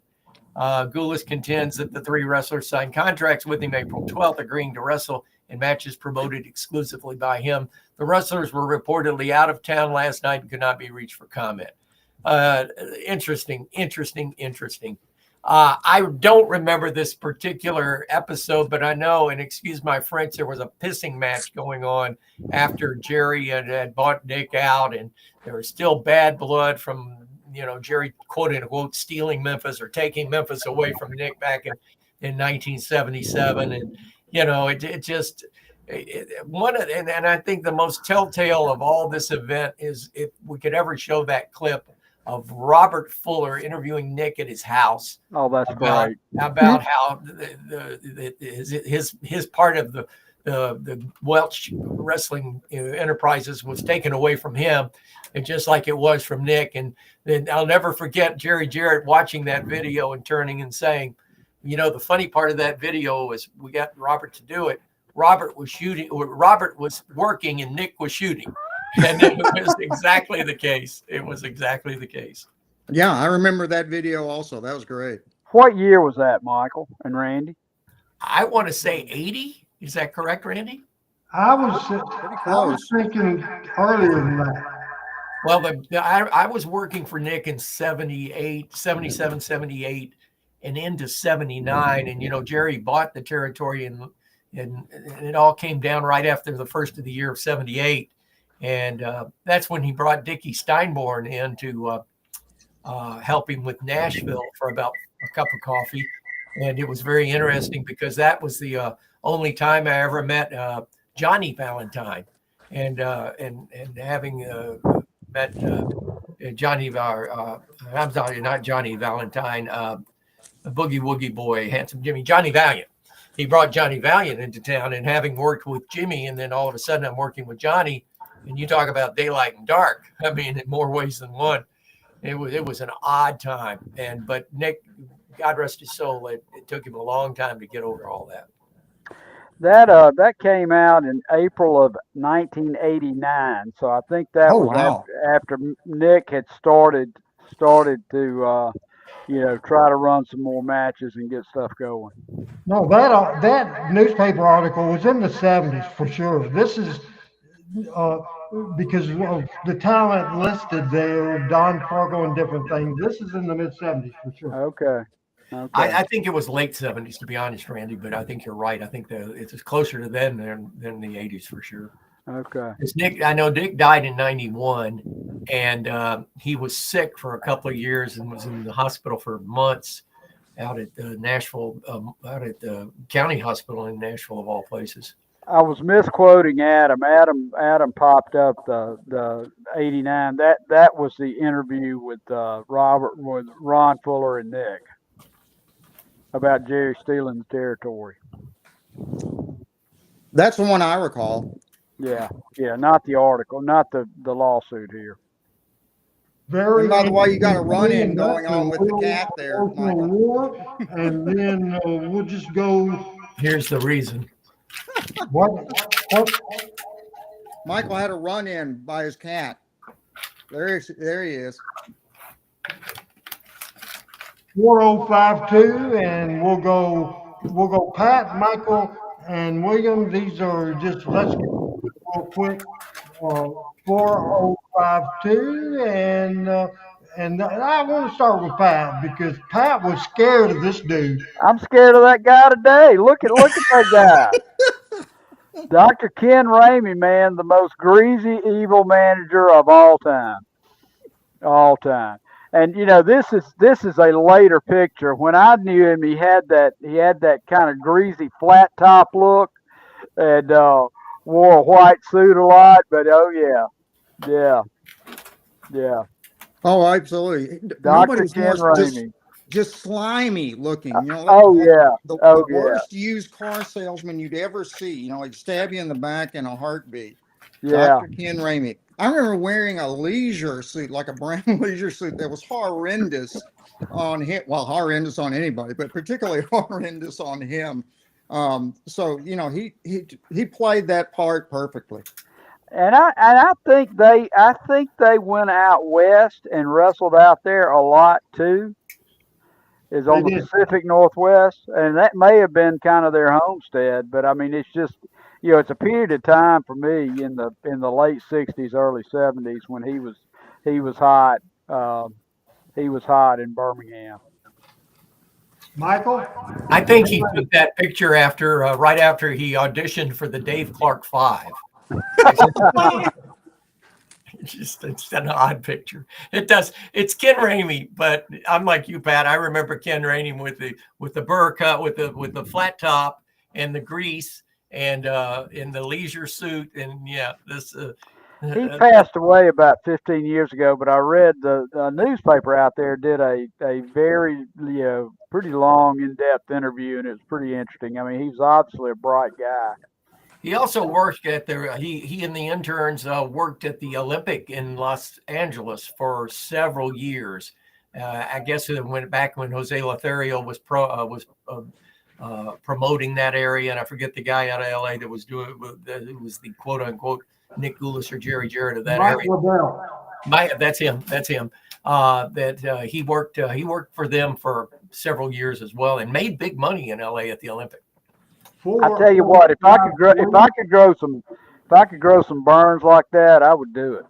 Goulas contends that the 3 wrestlers signed contracts with him April 12th, agreeing to wrestle in matches promoted exclusively by him. The wrestlers were reportedly out of town last night and could not be reached for comment. Interesting. I don't remember this particular episode, but I know, and excuse my French, there was a pissing match going on after Jerry had bought Nick out, and there was still bad blood from, Jerry, quote unquote, stealing Memphis or taking Memphis away from Nick back in 1977. And, and I think the most telltale of all this event is if we could ever show that clip of Robert Fuller interviewing Nick at his house. Oh, that's great. About how his part of the Welch Wrestling Enterprises was taken away from him, and just like it was from Nick. And then I'll never forget Jerry Jarrett watching that video and turning and saying, the funny part of that video was we got Robert to do it. Robert was working and Nick was shooting. And it was exactly the case. Yeah, I remember that video also. That was great. What year was that, Michael and Randy? I want to say 80. Is that correct, Randy? I was thinking earlier than that. Well, I was working for Nick in 77, 78, and into 79. And, Jerry bought the territory and it all came down right after the first of the year of 78. And that's when he brought Dickie Steinborn in to help him with Nashville for about a cup of coffee. And it was very interesting because that was the only time I ever met Johnny Valentine. And having met Johnny, I'm sorry, not Johnny Valentine, Boogie Woogie Boy, Handsome Jimmy, Johnny Valiant. He brought Johnny Valiant into town, and having worked with Jimmy, and then all of a sudden I'm working with Johnny. And you talk about daylight and dark. I mean, in more ways than one. It was an odd time. But Nick, God rest his soul, it took him a long time to get over all that. That came out in April of 1989. So I think that was after Nick had started to try to run some more matches and get stuff going. No, that newspaper article was in the 70s for sure. This is because of the talent listed there, Don Fargo and different things. This is in the mid 70s for sure. Okay. I think it was late 70s, to be honest, Randy, but I think you're right. I think it's closer to then than the 80s for sure. Okay. I know Nick died in 91, and he was sick for a couple of years and was in the hospital for months out at Nashville, out at the county hospital in Nashville, of all places. I was misquoting Adam. Adam popped up the 89. That was the interview with Ron Fuller and Nick about Jerry stealing the territory. That's the one I recall. Yeah, not the article, not the lawsuit here. And by the way, you got a run-in going on with the cat there, Michael. And then we'll just go. Here's the reason. What? Michael had a run-in by his cat. There he is. 4052, and we'll go Pat, Michael, and William. These are just, let's go real quick. 4052, and I want to start with Pat because Pat was scared of this dude. I'm scared of that guy today. Look at that guy. Dr. Ken Ramey, man, the most greasy, evil manager of all time. All time. And this is a later picture. When I knew him, he had that kind of greasy flat top look, and wore a white suit a lot. But oh yeah, Oh, absolutely. Nobody Dr. was more Ken Ramey. just slimy looking, Oh yeah, the oh yeah, worst used car salesman you'd ever see. He'd stab you in the back in a heartbeat. yeah. Dr. Ken Ramey. I remember wearing a leisure suit, like a brown leisure suit that was horrendous on him. Well, horrendous on anybody, but particularly horrendous on him. So he played that part perfectly. And I think they went out west and wrestled out there a lot too. Is on They the did. Pacific Northwest, and that may have been kind of their homestead. But I mean, it's just it's a period of time for me in the late '60s, early '70s when he was hot. He was hot in Birmingham. Michael? I think he took that picture right after he auditioned for the Dave Clark Five. It's an odd picture. It's Ken Ramey, but I'm like you, Pat. I remember Ken Ramey with the burr cut, with the flat top and the grease, and in the leisure suit, and this. He passed away about 15 years ago, but I read the newspaper out there did a very pretty long, in-depth interview, and it was pretty interesting. I mean, he's obviously a bright guy. He also worked at he and the interns worked at the Olympic in Los Angeles for several years. I guess it went back when Jose Lothario was promoting that area, and I forget the guy out of LA that was doing it was the quote unquote Nick Goulis or Jerry Jarrett of that Mike area. Waddell. That's him. He worked for them for several years as well, and made big money in LA at the Olympic. I tell you what, if I could grow some burns like that, I would do it.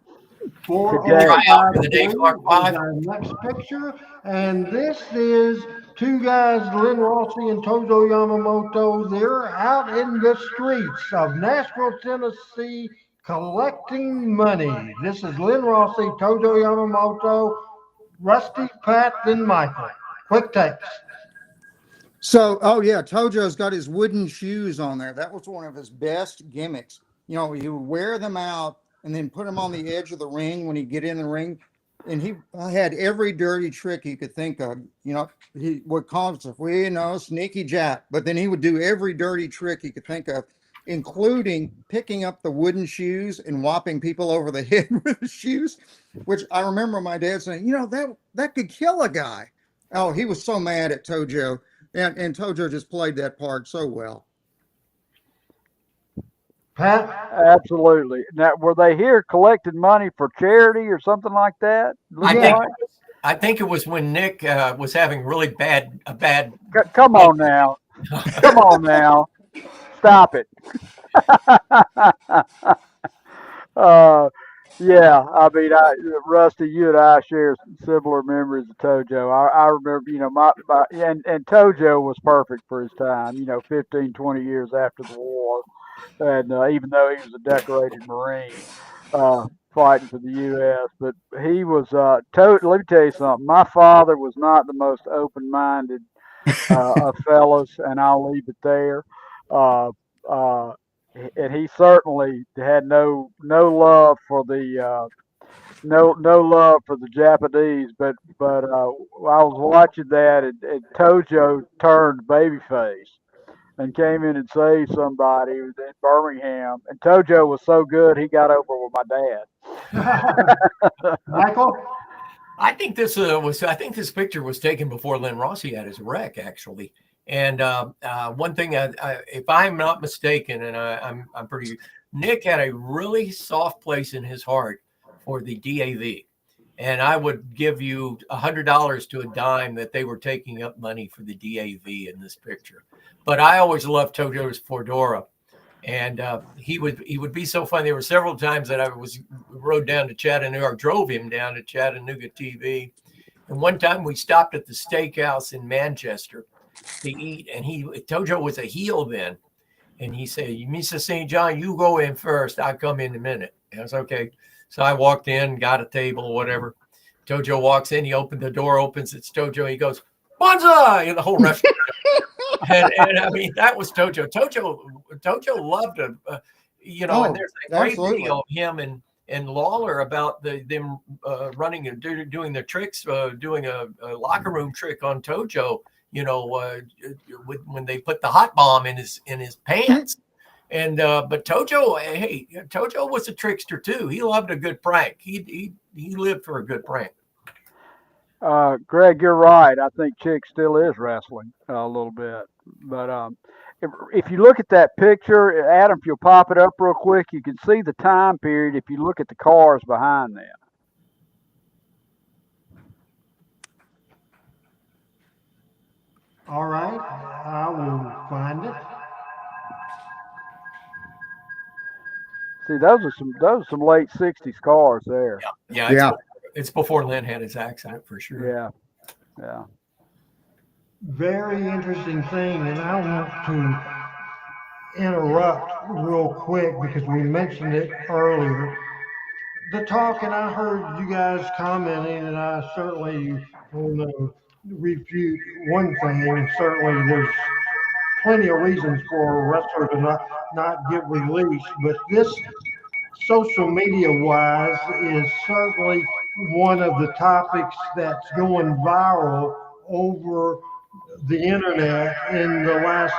Try out for the Dave Clark Five. Our next picture, and this is two guys, Lynn Rossi and Tojo Yamamoto. They're out in the streets of Nashville, Tennessee, collecting money. This is Lynn Rossi, Tojo Yamamoto, Rusty, Pat, and Michael. Quick takes. So, oh yeah, Tojo's got his wooden shoes on there. That was one of his best gimmicks. He would wear them out and then put them on the edge of the ring when he'd get in the ring. And he had every dirty trick he could think of. He would call it, sneaky Jack. But then he would do every dirty trick he could think of, including picking up the wooden shoes and whopping people over the head with the shoes, which I remember my dad saying, that could kill a guy. Oh, he was so mad at Tojo. And Tojo just played that part so well. Pat? Absolutely. Now, were they here collecting money for charity or something like that? I think it was when Nick was having really bad. Come on now. Come on now. Stop it. Yeah, I mean, Rusty, you and I share similar memories of Tojo. I remember, and Tojo was perfect for his time, 15, 20 years after the war. And even though he was a decorated Marine fighting for the U.S., but he was, let me tell you something. My father was not the most open-minded of fellas, and I'll leave it there. And he certainly had no love for the no love for the Japanese, but I was watching that, and Tojo turned babyface and came in and saved somebody in Birmingham. And Tojo was so good, he got over with my dad. Michael? I think this picture was taken before Lynn Rossi had his wreck, actually. And one thing, if I'm not mistaken, and I'm pretty, Nick had a really soft place in his heart for the DAV, and I would give you $100 to a dime that they were taking up money for the DAV in this picture. But I always loved Tojo's fedora, and he would be so funny. There were several times that I rode down to Chattanooga, or drove him down to Chattanooga TV, and one time we stopped at the steakhouse in Manchester to eat, and Tojo was a heel then, and he said, "Mr. St. John, you go in first. I'll come in a minute." And I was okay. So I walked in, got a table or whatever, Tojo walks in, he opens the door, opens, it's Tojo. He goes, "Banzai!" And the whole restaurant. and I mean, that was Tojo. Tojo loved him, you know. And there's a great video of him and Lawler about them running and doing their tricks, doing a locker room trick on Tojo. You know, when they put the hot bomb in his pants. And but Tojo, hey, Tojo was a trickster too. He loved a good prank. He lived for a good prank. Greg, you're right. I think Chick still is wrestling a little bit. But if you look at that picture, Adam, if you'll pop it up real quick, you can see the time period if you look at the cars behind them. All right, I will find it. See, those are some late '60s cars there. Yeah. It's before Lynn had his accident for sure. Yeah. Very interesting thing, and I want to interrupt real quick because we mentioned it earlier. The talk, and I heard you guys commenting, and I certainly want to refute one thing. Certainly, there's plenty of reasons for a wrestler to not get released, but this, social media wise, is certainly one of the topics that's going viral over the internet in the last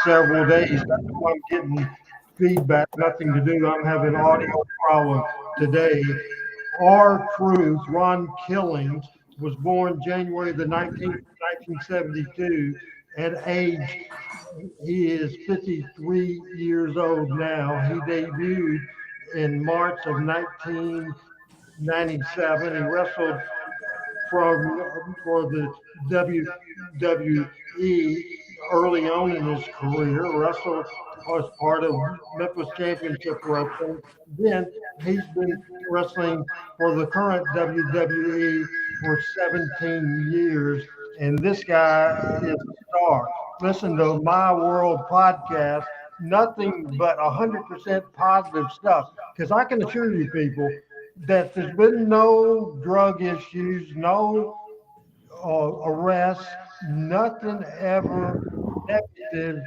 several days. That's why I'm getting feedback. Nothing to do. I'm having audio problem today. R-Truth, Ron Killings, was born January the 19th, 1972. At age, he is 53 years old now. He debuted in March of 1997. He wrestled for the WWE early on in his career, wrestled as part of Memphis Championship Wrestling. Then he's been wrestling for the current WWE for 17 years, and this guy is a star. Listen to My World podcast, nothing but 100% positive stuff, because I can assure you people that there's been no drug issues, no arrests, nothing ever negative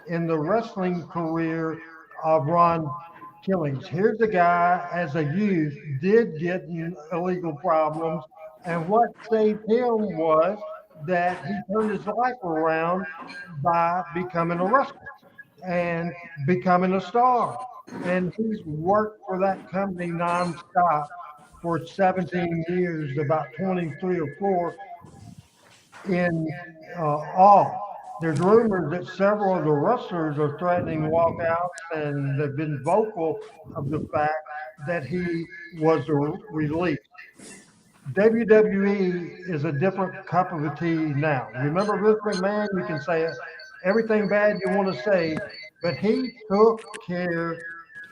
in the wrestling career of Ron Killings. Here's a guy, as a youth, did get in illegal problems, and what saved him was that he turned his life around by becoming a wrestler and becoming a star. And he's worked for that company nonstop for 17 years, about 23 or 4 in all. There's rumors that several of the wrestlers are threatening walkouts, and they've been vocal of the fact that he was released. WWE is a different cup of tea now. Remember Vince McMahon? You can say everything bad you want to say, but he took care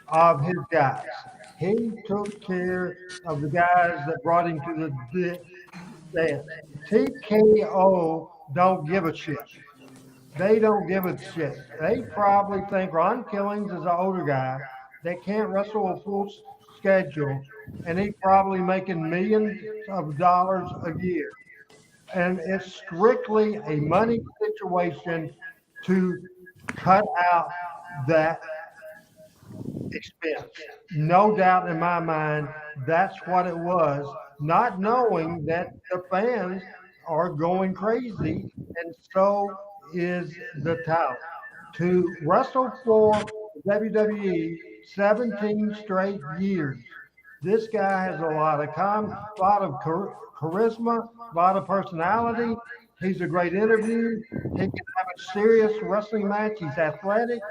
of his guys. He took care of the guys that brought him to the stand. TKO don't give a shit. They don't give a shit. They probably think Ron Killings is an older guy that can't wrestle a full schedule, and he's probably making millions of dollars a year. And it's strictly a money situation to cut out that expense. No doubt in my mind, that's what it was, not knowing that the fans are going crazy, and so is the talent. To wrestle for WWE 17 straight years, this guy has a lot of charisma, a lot of personality. He's a great interview. He can have a serious wrestling match. He's athletic.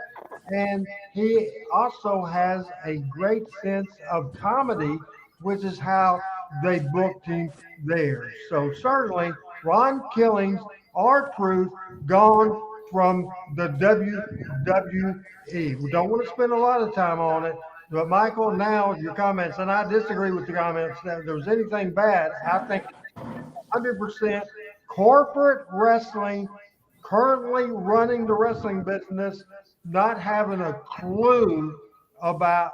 And he also has a great sense of comedy, which is how they booked him there. So certainly, Ron Killings, R-Truth, gone from the WWE. We don't want to spend a lot of time on it, but Michael, now your comments, and I disagree with the comments that if there was anything bad. I think 100% corporate wrestling, currently running the wrestling business, not having a clue about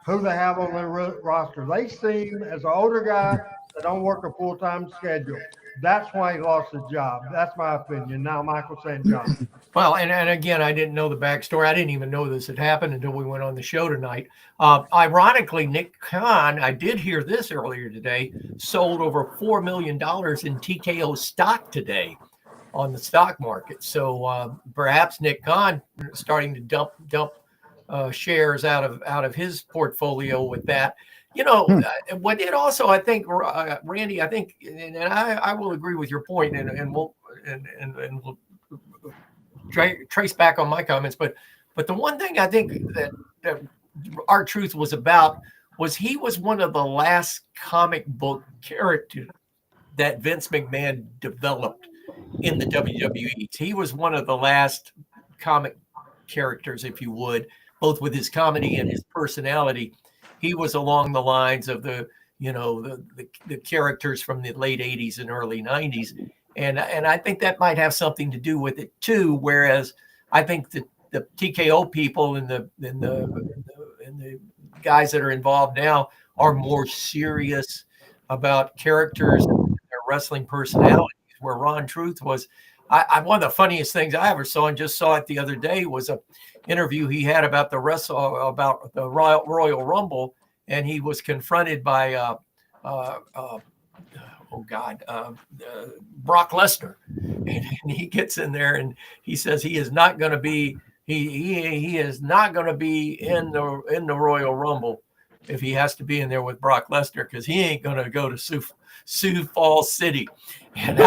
who they have on their roster. They see him as an older guy that don't work a full-time schedule. That's why he lost his job. That's my opinion. Now, Michael St. John. Well, and again, I didn't know the backstory. I didn't even know this had happened until we went on the show tonight. Ironically, Nick Khan, I did hear this earlier today, sold over $4 million in TKO stock today on the stock market. So perhaps Nick Khan starting to dump shares out of his portfolio with that. You know, what it also, I think, Randy, I think, and I will agree with your point, and we'll trace back on my comments, but the one thing I think that R-Truth was about was he was one of the last comic book characters that Vince McMahon developed in the WWE. He was one of the last comic characters, if you would, both with his comedy and his personality. He was along the lines of the characters from the late 80s and early 90s. And I think that might have something to do with it too. Whereas I think that the TKO people and the guys that are involved now are more serious about characters and their wrestling personalities. Where Ron Truth was, one of the funniest things I ever saw, and just saw it the other day, was a interview he had about the Royal Rumble, and he was confronted by Brock Lesnar, and he gets in there and he says he is not going to be he is not going to be in the Royal Rumble if he has to be in there with Brock Lesnar, because he ain't going to go to Sioux Falls City. And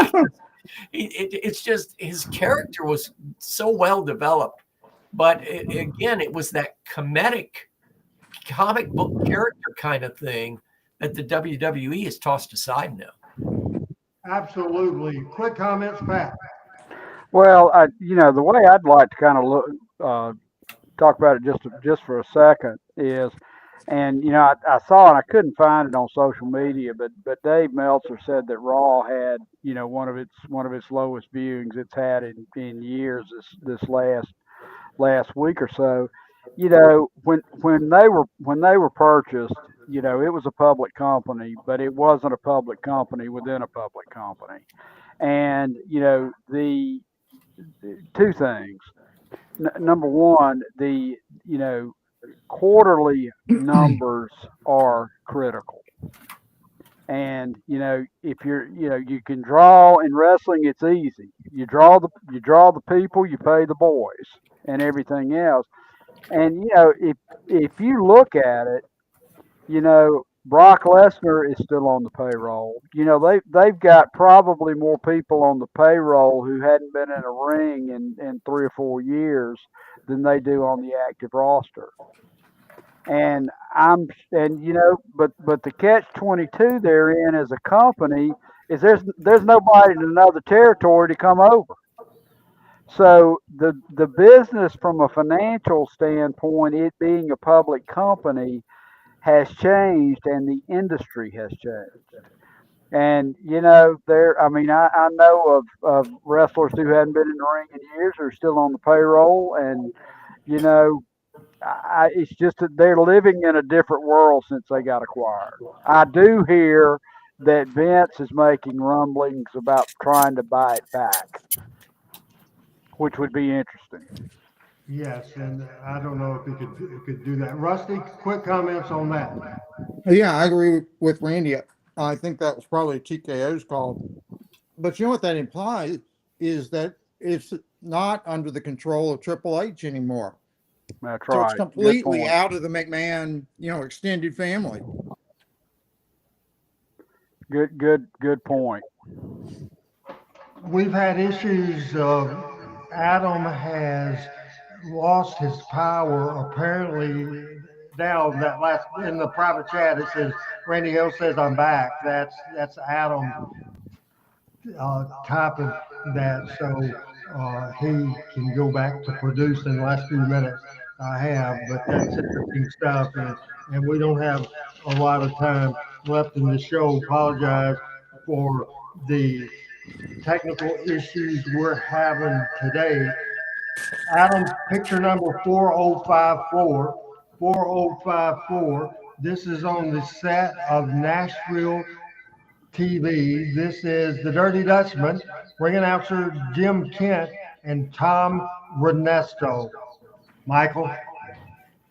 it's just, his character was so well developed, but again, it was that comic book character kind of thing that the WWE has tossed aside now. Absolutely. Quick comments, Pat. Well, the way I'd like to kind of talk about it just for a second is, and I saw, and I couldn't find it on social media, but Dave Meltzer said that Raw had one of its lowest viewings it's had in years this last week or so. When they were purchased, it was a public company, but it wasn't a public company within a public company. And the two things. Number one, the quarterly numbers are critical. And if you can draw in wrestling, it's easy. You draw the people, you pay the boys, and everything else. And if you look at it, Brock Lesnar is still on the payroll. They've got probably more people on the payroll who hadn't been in a ring in 3 or 4 years than they do on the active roster. And but the catch-22 they're in as a company is there's nobody in another territory to come over. So the business from a financial standpoint, it being a public company, has changed, and the industry has changed. And I know of wrestlers who hadn't been in the ring in years who are still on the payroll, and it's just that they're living in a different world since they got acquired. I do hear that Vince is making rumblings about trying to buy it back, which would be interesting. Yes, and I don't know if he could do that. Rusty, quick comments on that. Yeah, I agree with Randy. I think that was probably TKO's call. But you know what that implies is that it's not under the control of Triple H anymore. That's So right. it's completely out of the McMahon, extended family. Good point. We've had issues of Adam has lost his power apparently. Now that last in the private chat, it says Randy Hill says I'm back. That's Adam typing that, so he can go back to produce in the last few minutes. I have, but that's interesting stuff, and we don't have a lot of time left in the show. Apologize for the technical issues we're having today. Adam, picture number 4054. 4054. This is on the set of Nashville TV. This is the Dirty Dutchman, ring announcer Jim Kent and Tom Renesto. Michael?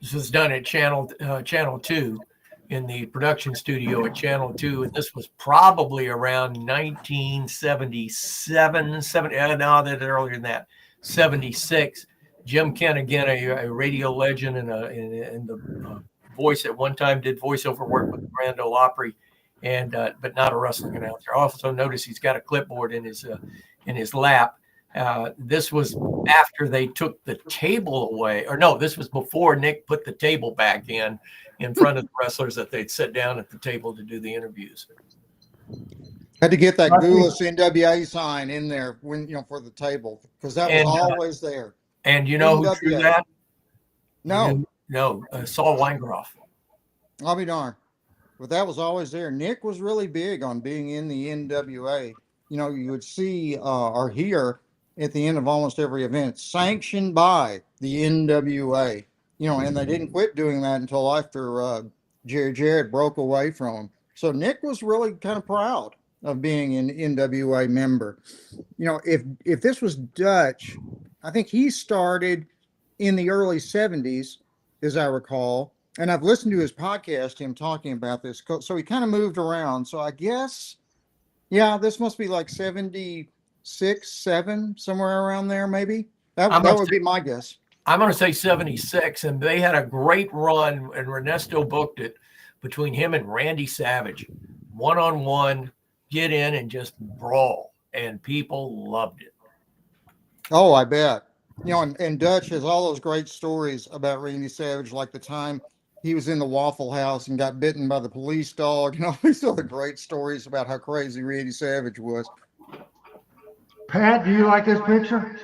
This was done at Channel 2 in the production studio at Channel 2, and this was probably around 1977, no, that earlier than that, 76. Jim Kent, again, a radio legend and the voice at one time, did voiceover work with the Grand Ole Opry, and but not a wrestling announcer. Also notice he's got a clipboard in his lap. This was after they took the table away, or no, this was before Nick put the table back in front of the wrestlers that they'd sit down at the table to do the interviews. Had to get that Goulas NWA sign in there when, for the table, because that was always there. And you know who drew that? No, Saul Weingroff. I'll be darned. But that was always there. Nick was really big on being in the NWA. You would see or hear at the end of almost every event, sanctioned by the NWA. And they didn't quit doing that until after Jerry Jarrett broke away from him. So Nick was really kind of proud of being an NWA member. If this was Dutch, I think he started in the early 70s, as I recall. And I've listened to his podcast, him talking about this. So he kind of moved around. So I guess, this must be like 76, 7, somewhere around there, maybe. That would be my guess. I'm going to say 76, and they had a great run, and Ernesto booked it between him and Randy Savage. One-on-one, get in and just brawl, and people loved it. Oh, I bet. And Dutch has all those great stories about Randy Savage, like the time he was in the Waffle House and got bitten by the police dog. These are the great stories about how crazy Randy Savage was. Pat, do you like this picture?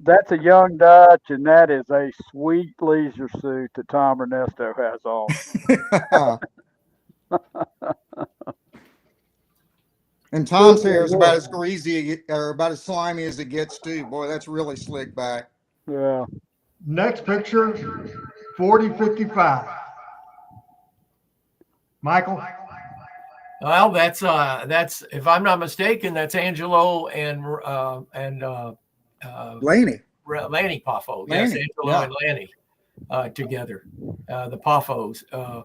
That's a young Dutch, and that is a sweet leisure suit that Tom Ernesto has on. And Tom's hair is about as greasy or about as slimy as it gets too. Boy, that's really slick back. Yeah. Next picture, 40-55. Michael? Well, that's if I'm not mistaken, that's Angelo and Laney Poffo. Yes, Angelo and Lanny together. The Poffos, a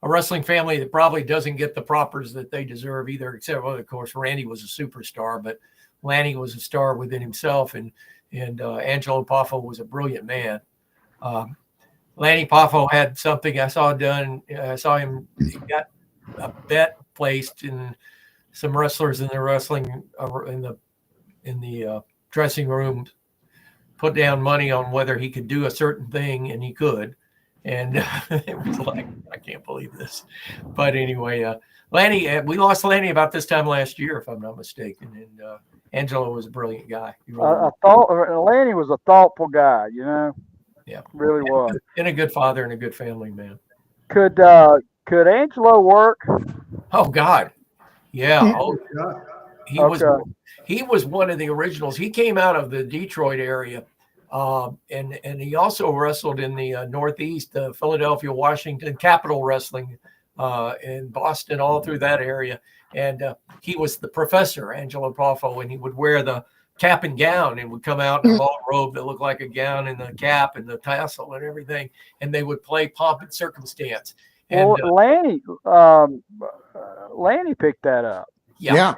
wrestling family that probably doesn't get the propers that they deserve either. Except, of course, Randy was a superstar, but Lanny was a star within himself, and Angelo Poffo was a brilliant man. Lanny Poffo had something I saw done. I saw him. He got a bet placed in some wrestlers in the wrestling in the dressing room, put down money on whether he could do a certain thing, and he could. And it was like, I can't believe this. But anyway, Lanny, we lost Lanny about this time last year, if I'm not mistaken. And Angelo was a brilliant guy. I thought Lanny was a thoughtful guy, Yeah, really was. And a good father and a good family man. Could Angelo work? Oh God, yeah. Oh, he was one of the originals. He came out of the Detroit area, and he also wrestled in the Northeast, Philadelphia, Washington, Capital Wrestling, in Boston, all through that area. And he was the professor, Angelo Poffo, and he would wear the cap and gown and would come out in a long robe that looked like a gown and the cap and the tassel and everything. And they would play Pomp and Circumstance. And, Lanny picked that up. Yeah.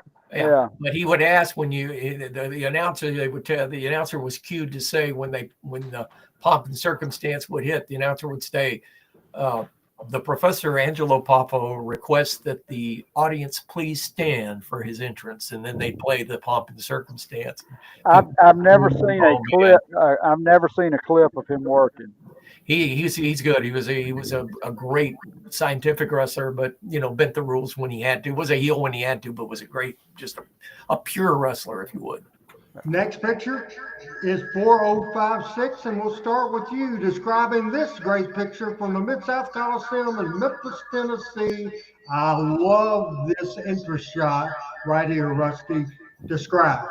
But he would ask when the announcer, the announcer was cued to say when the Pomp and Circumstance would hit, the announcer would say, the Professor Angelo Poffo requests that the audience please stand for his entrance, and then they play the Pomp and Circumstance. I've never seen a clip. I've never seen a clip of him working. He's good. He was a great scientific wrestler, but bent the rules when he had to. Was a heel when he had to, but was a great, just a pure wrestler, if you would. Next picture is 4056, and we'll start with you describing this great picture from the Mid-South Coliseum in Memphis, Tennessee. I love this interest shot right here, Rusty. Describe.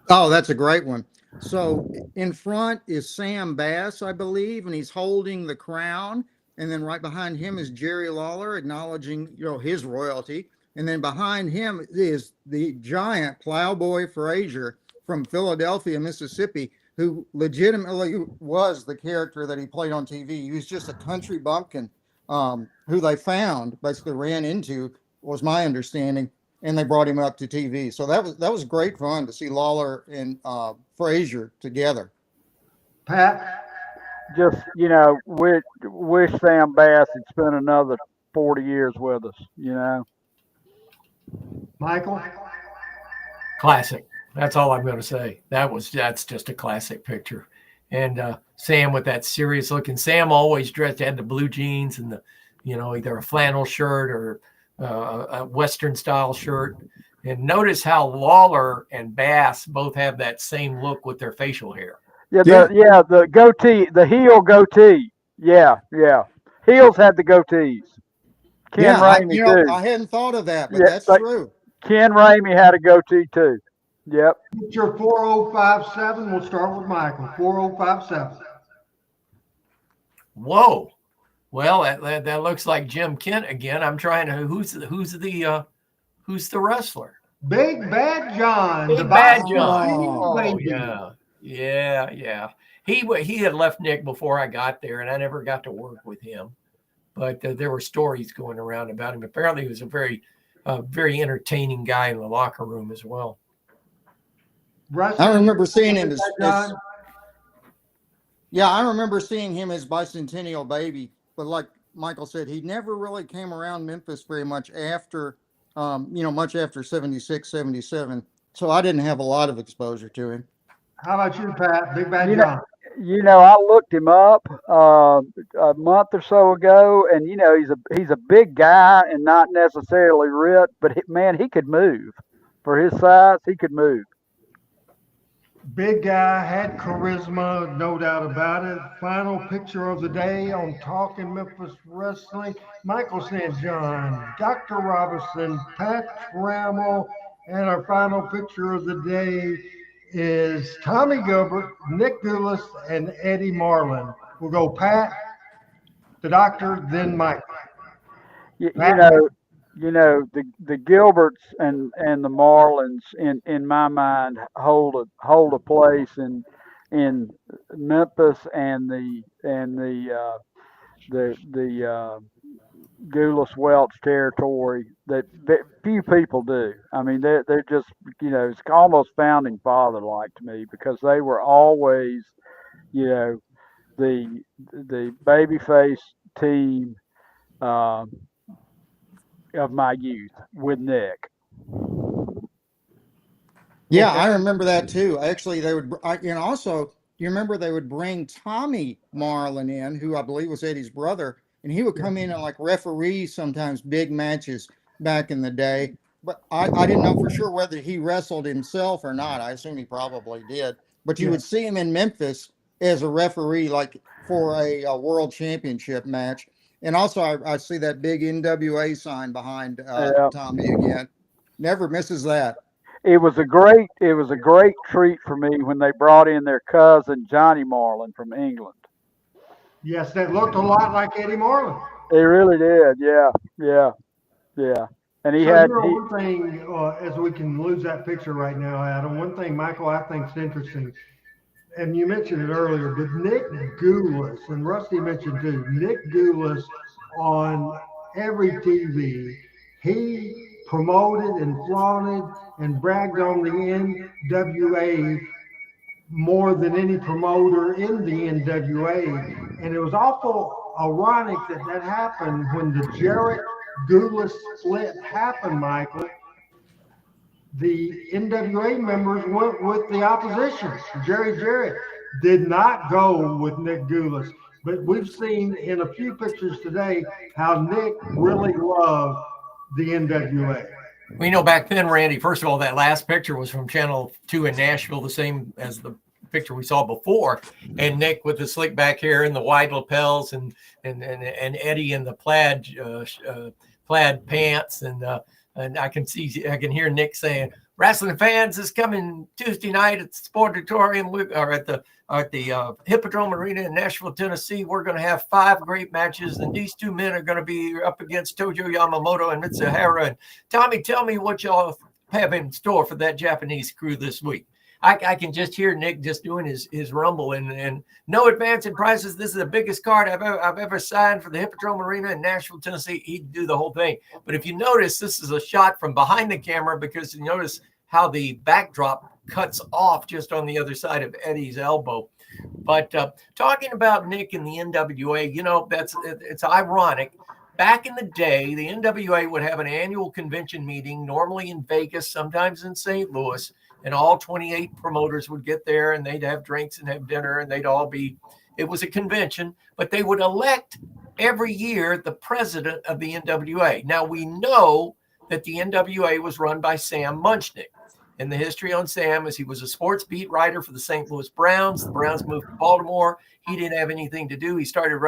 Oh, that's a great one. So in front is Sam Bass, I believe, and he's holding the crown. And then right behind him is Jerry Lawler, acknowledging, his royalty. And then behind him is the giant Plowboy Frazier from Philadelphia, Mississippi, who legitimately was the character that he played on TV. He was just a country bumpkin who they found, basically ran into, was my understanding, and they brought him up to TV. So that was great fun to see Lawler and Frazier together. Pat? Just, wish Sam Bass had spent another 40 years with us, Michael? Classic. That's all I'm going to say. That's just a classic picture. And Sam with that serious looking. Sam always had the blue jeans and the, either a flannel shirt or a Western style shirt. And notice how Lawler and Bass both have that same look with their facial hair. Yeah, the goatee, the heel goatee. Yeah. Heels had the goatees. Ken Ramey too. I hadn't thought of that, but that's true. Ken Ramey had a goatee too. Yep. Picture 4057. We'll start with Michael. 4057. Whoa. Well, that looks like Jim Kent again. I'm trying to who's the wrestler? Big Bad John. Big Bad John. Oh, Yeah. He had left Nick before I got there, and I never got to work with him. But there were stories going around about him. Apparently, he was a very entertaining guy in the locker room as well. I remember seeing him I remember seeing him as Bicentennial Baby. But like Michael said, he never really came around Memphis very much after, much after 76, 77. So I didn't have a lot of exposure to him. How about you, Pat? Big Bad John. I looked him up a month or so ago, and he's a big guy and not necessarily ripped, but he could move. For his size, he could move. Big guy, had charisma, no doubt about it. Final picture of the day on Talking Memphis Wrestling. Michael St. John, Dr. Robinson, Pat Trammell, and our final picture of the day is Tommy Gilbert, Nick Goulas, and Eddie Marlin. We'll go Pat, the doctor, then Mike. The Gilberts and the Marlins in my mind hold a place in Memphis and the Goulas Welch territory that few people do. I mean, they're just it's almost founding father like to me, because they were always the babyface team of my youth with Nick. Yeah, I remember that too. Actually, they would, also, you remember they would bring Tommy Marlin in, who I believe was Eddie's brother, and he would come in and like referee sometimes big matches back in the day. But I didn't know for sure whether he wrestled himself or not. I assume he probably did. But you would see him in Memphis as a referee, like for a world championship match. And also, I see that big NWA sign behind Tommy again. Never misses that. It was a great treat for me when they brought in their cousin Johnny Marlin from England. Yes, that looked a lot like Eddie Marlin. It really did. Yeah. And he had one thing, as we can lose that picture right now, Adam. One thing, Michael, I think is interesting, and you mentioned it earlier, but Nick Goulas, and Rusty mentioned too, Nick Goulas on every TV, he promoted and flaunted and bragged on the NWA more than any promoter in the NWA. And it was awful ironic that happened when the Jarrett Goulas split happened, Michael. The NWA members went with the opposition. Jerry Jarrett did not go with Nick Goulas. But we've seen in a few pictures today how Nick really loved the NWA. We know back then, Randy, first of all, that last picture was from Channel 2 in Nashville, the same as the picture we saw before. And Nick with the slick back hair and the wide lapels, and Eddie in the plaid pants. And I can hear Nick saying, "Wrestling fans, is coming Tuesday night at the Sportatorium or at the at the Hippodrome Arena in Nashville, Tennessee. We're going to have 5 great matches, and these 2 men are going to be up against Tojo Yamamoto and Mitsuhara. And Tommy, tell me what y'all have in store for that Japanese crew this week. I can just hear Nick just doing his rumble, and no advance in prices. This is the biggest card I've ever signed for the Hippodrome Arena in Nashville, Tennessee. He'd do the whole thing. But if you notice, this is a shot from behind the camera, because you notice how the backdrop cuts off just on the other side of Eddie's elbow. But talking about Nick and the NWA, you know, it's ironic. Back in the day, the NWA would have an annual convention meeting, normally in Vegas, sometimes in St. Louis, and all 28 promoters would get there, and they'd have drinks and have dinner, and they'd all be, it was a convention, but they would elect every year the president of the NWA. Now, we know that the NWA was run by Sam Munchnick. And the history on Sam is he was a sports beat writer for the St. Louis Browns. The Browns moved to Baltimore. He didn't have anything to do. He started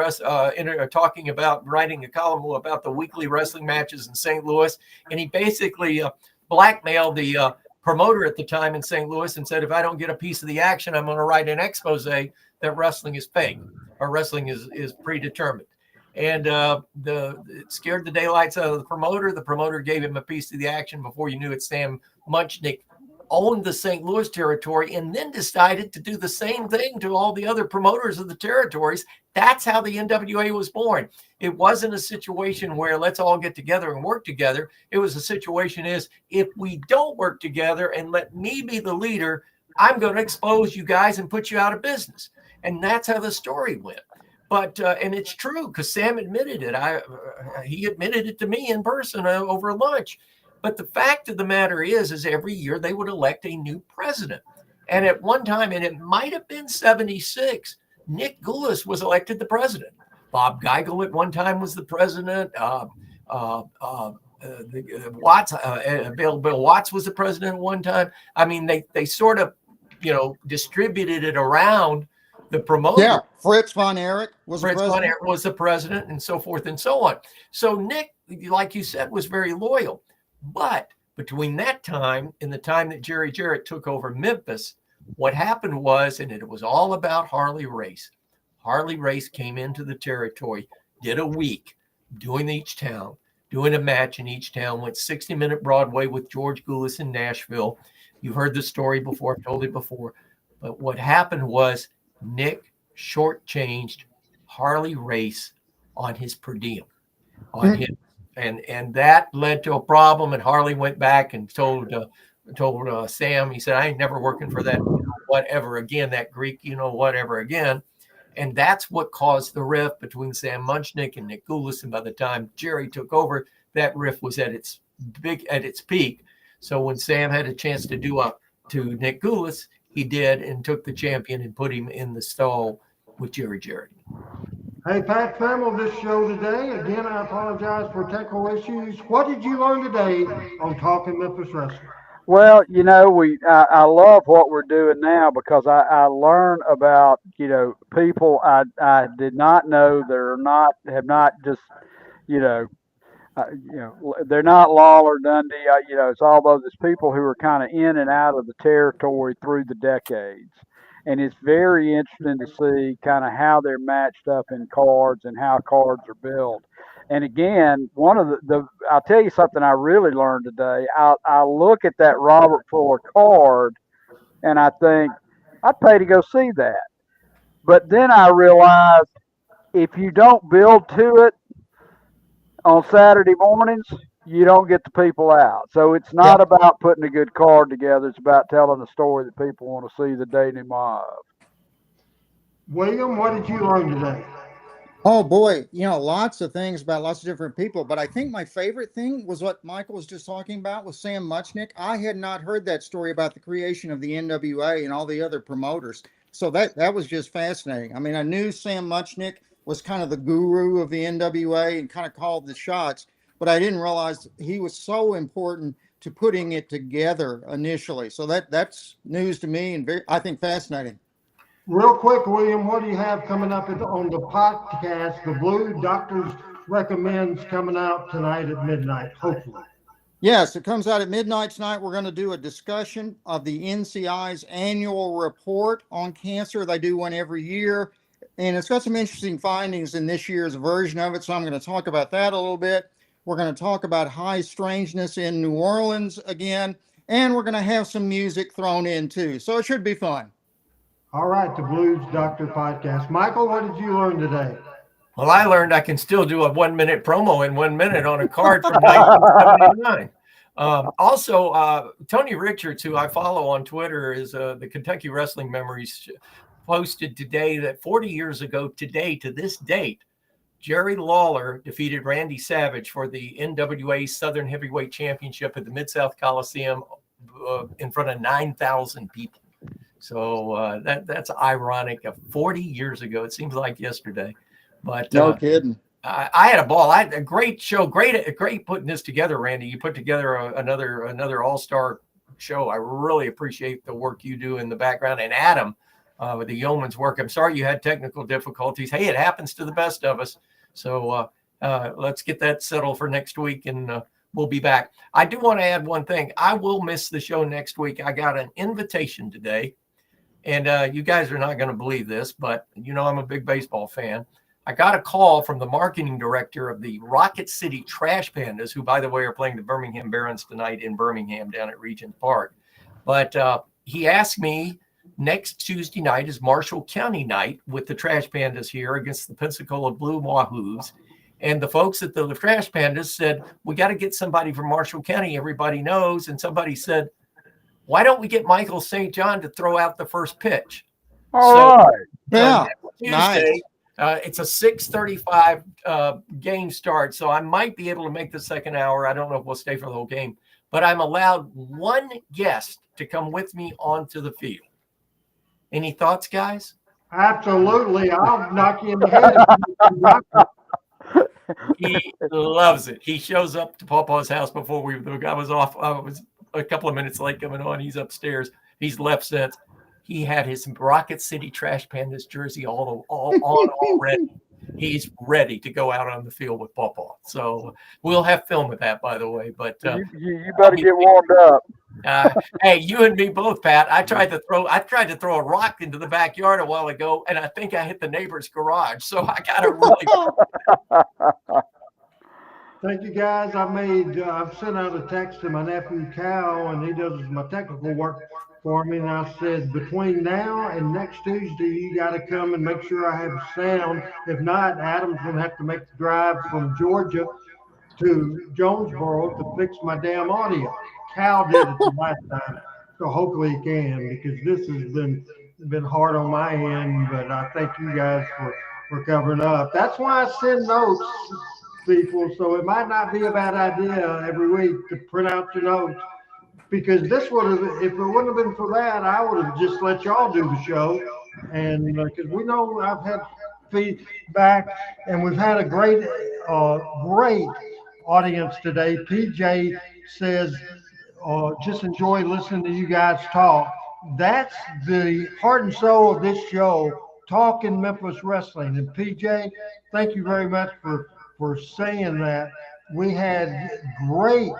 talking about writing a column about the weekly wrestling matches in St. Louis. And he basically blackmailed the promoter at the time in St. Louis and said, if I don't get a piece of the action, I'm going to write an expose that wrestling is fake, or wrestling is predetermined. And it scared the daylights out of the promoter. The promoter gave him a piece of the action. Before you knew it, Sam Munchnick owned the St. Louis territory, and then decided to do the same thing to all the other promoters of the territories. That's how the NWA was born. It wasn't a situation where let's all get together and work together. It was a situation is, if we don't work together and let me be the leader, I'm going to expose you guys and put you out of business. And that's how the story went. But and it's true, because Sam admitted it. He admitted it to me in person over lunch. But the fact of the matter is every year they would elect a new president. And at one time, and it might have been 76, Nick Goulas was elected the president. Bob Geigel at one time was the president. Bill Watts was the president at one time. I mean, they sort of, distributed it around the promoter. Yeah, Fritz von Erich was the president, and so forth and so on. So Nick, like you said, was very loyal. But between that time and the time that Jerry Jarrett took over Memphis, what happened was, and it was all about Harley Race. Harley Race came into the territory, did a week doing each town, doing a match in each town, went 60-minute Broadway with George Goulas in Nashville. You've heard the story before, I've told it before. But what happened was Nick shortchanged Harley Race on his per diem, on him. And that led to a problem. And Harley went back and told Sam, he said, I ain't never working for that whatever again, that Greek, whatever again. And that's what caused the rift between Sam Munchnick and Nick Goulas. And by the time Jerry took over, that rift was at its peak. So when Sam had a chance to do up to Nick Goulas, he did, and took the champion and put him in the stall with Jerry Jarrett. Hey, Pat Trammell, this show today. Again, I apologize for technical issues. What did you learn today on Talking Memphis Wrestling? Well, I love what we're doing now, because I learn about, people I did not know. Have not just, they're not Lawler, Dundee. It's all those people who are kind of in and out of the territory through the decades. And it's very interesting to see kind of how they're matched up in cards and how cards are built. And again, one of I'll tell you something I really learned today. I look at that Robert Fuller card and I think, I'd pay to go see that. But then I realized, if you don't build to it on Saturday mornings, you don't get the people out. So it's not about putting a good card together. It's about telling a story that people want to see the denouement of. William, what did you learn today? Oh boy, lots of things about lots of different people, but I think my favorite thing was what Michael was just talking about with Sam Munchnick. I had not heard that story about the creation of the NWA and all the other promoters. So that was just fascinating. I mean, I knew Sam Munchnick was kind of the guru of the NWA and kind of called the shots, but I didn't realize he was so important to putting it together initially. So that's news to me, and I think fascinating. Real quick, William, what do you have coming up on the podcast? The Blue Doctors Recommends coming out tonight at midnight, hopefully. Yes, it comes out at midnight tonight. We're going to do a discussion of the NCI's annual report on cancer. They do one every year, and it's got some interesting findings in this year's version of it. So I'm going to talk about that a little bit. We're going to talk about high strangeness in New Orleans again, and we're going to have some music thrown in too. So it should be fun. All right, the Blues Doctor podcast. Michael, what did you learn today? Well, I learned I can still do a 1-minute promo in 1 minute on a card from 1979. Also, Tony Richards, who I follow on Twitter, is the Kentucky Wrestling Memories, posted today that 40 years ago today, to this date, Jerry Lawler defeated Randy Savage for the NWA Southern Heavyweight Championship at the Mid-South Coliseum in front of 9,000 people. So that's ironic. 40 years ago. It seems like yesterday. But no kidding. I had a ball. I had a great show. Great putting this together, Randy. You put together another all-star show. I really appreciate the work you do in the background. And Adam, with the yeoman's work. I'm sorry you had technical difficulties. Hey, it happens to the best of us. So let's get that settled for next week, and we'll be back. I do want to add one thing. I will miss the show next week. I got an invitation today, and you guys are not going to believe this, but you know I'm a big baseball fan. I got a call from the marketing director of the Rocket City Trash Pandas, who, by the way, are playing the Birmingham Barons tonight in Birmingham down at Regent Park. But he asked me, next Tuesday night is Marshall County night with the Trash Pandas here against the Pensacola Blue Wahoos. And the folks at the Trash Pandas said, we got to get somebody from Marshall County everybody knows. And somebody said, why don't we get Michael St. John to throw out the first pitch? All right. Yeah, Tuesday, nice. It's a 6:35 game start, so I might be able to make the second hour. I don't know if we'll stay for the whole game, but I'm allowed one guest to come with me onto the field. Any thoughts, guys? Absolutely. I'll knock you in the head. He loves it. He shows up to Pawpaw's house before I was off. I was a couple of minutes late coming on. He's upstairs. He's left since. He had his Rocket City Trash Pandas jersey all on already. He's ready to go out on the field with Pawpaw. So we'll have film with that, by the way. But you better get warmed up. hey, you and me both, Pat. I tried to throw a rock into the backyard a while ago, and I think I hit the neighbor's garage. So I got to really. Thank you, guys. I've sent out a text to my nephew Cal, and he does my technical work for me. And I said, between now and next Tuesday, you got to come and make sure I have sound. If not, Adam's going to have to make the drive from Georgia to Jonesboro to fix my damn audio. Cal did it the last time, so hopefully he can, because this has been hard on my end. But I thank you guys for covering up. That's why I send notes, people. So it might not be a bad idea every week to print out your notes, because this would have, if it wouldn't have been for that, I would have just let y'all do the show. And because we know I've had feedback, and we've had a great audience today. PJ says, just enjoy listening to you guys talk. That's the heart and soul of this show, talking Memphis wrestling. And PJ, thank you very much for saying that. We had great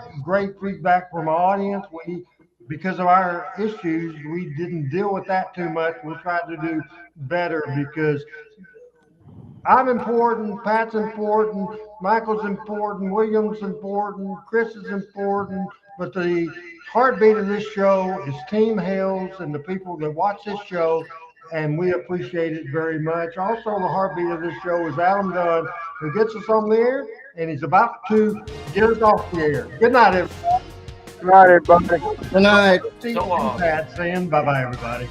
feedback from our audience. Because of our issues, we didn't deal with that too much. We'll try to do better, because I'm important, Pat's important, Michael's important, William's important, Chris is important, but the heartbeat of this show is Team Hales and the people that watch this show, and we appreciate it very much. Also, the heartbeat of this show is Adam Dunn, who gets us on the air, and he's about to get us off the air. Good night, everybody. Good night, everybody. Good night. See you, Pat, saying bye-bye, everybody.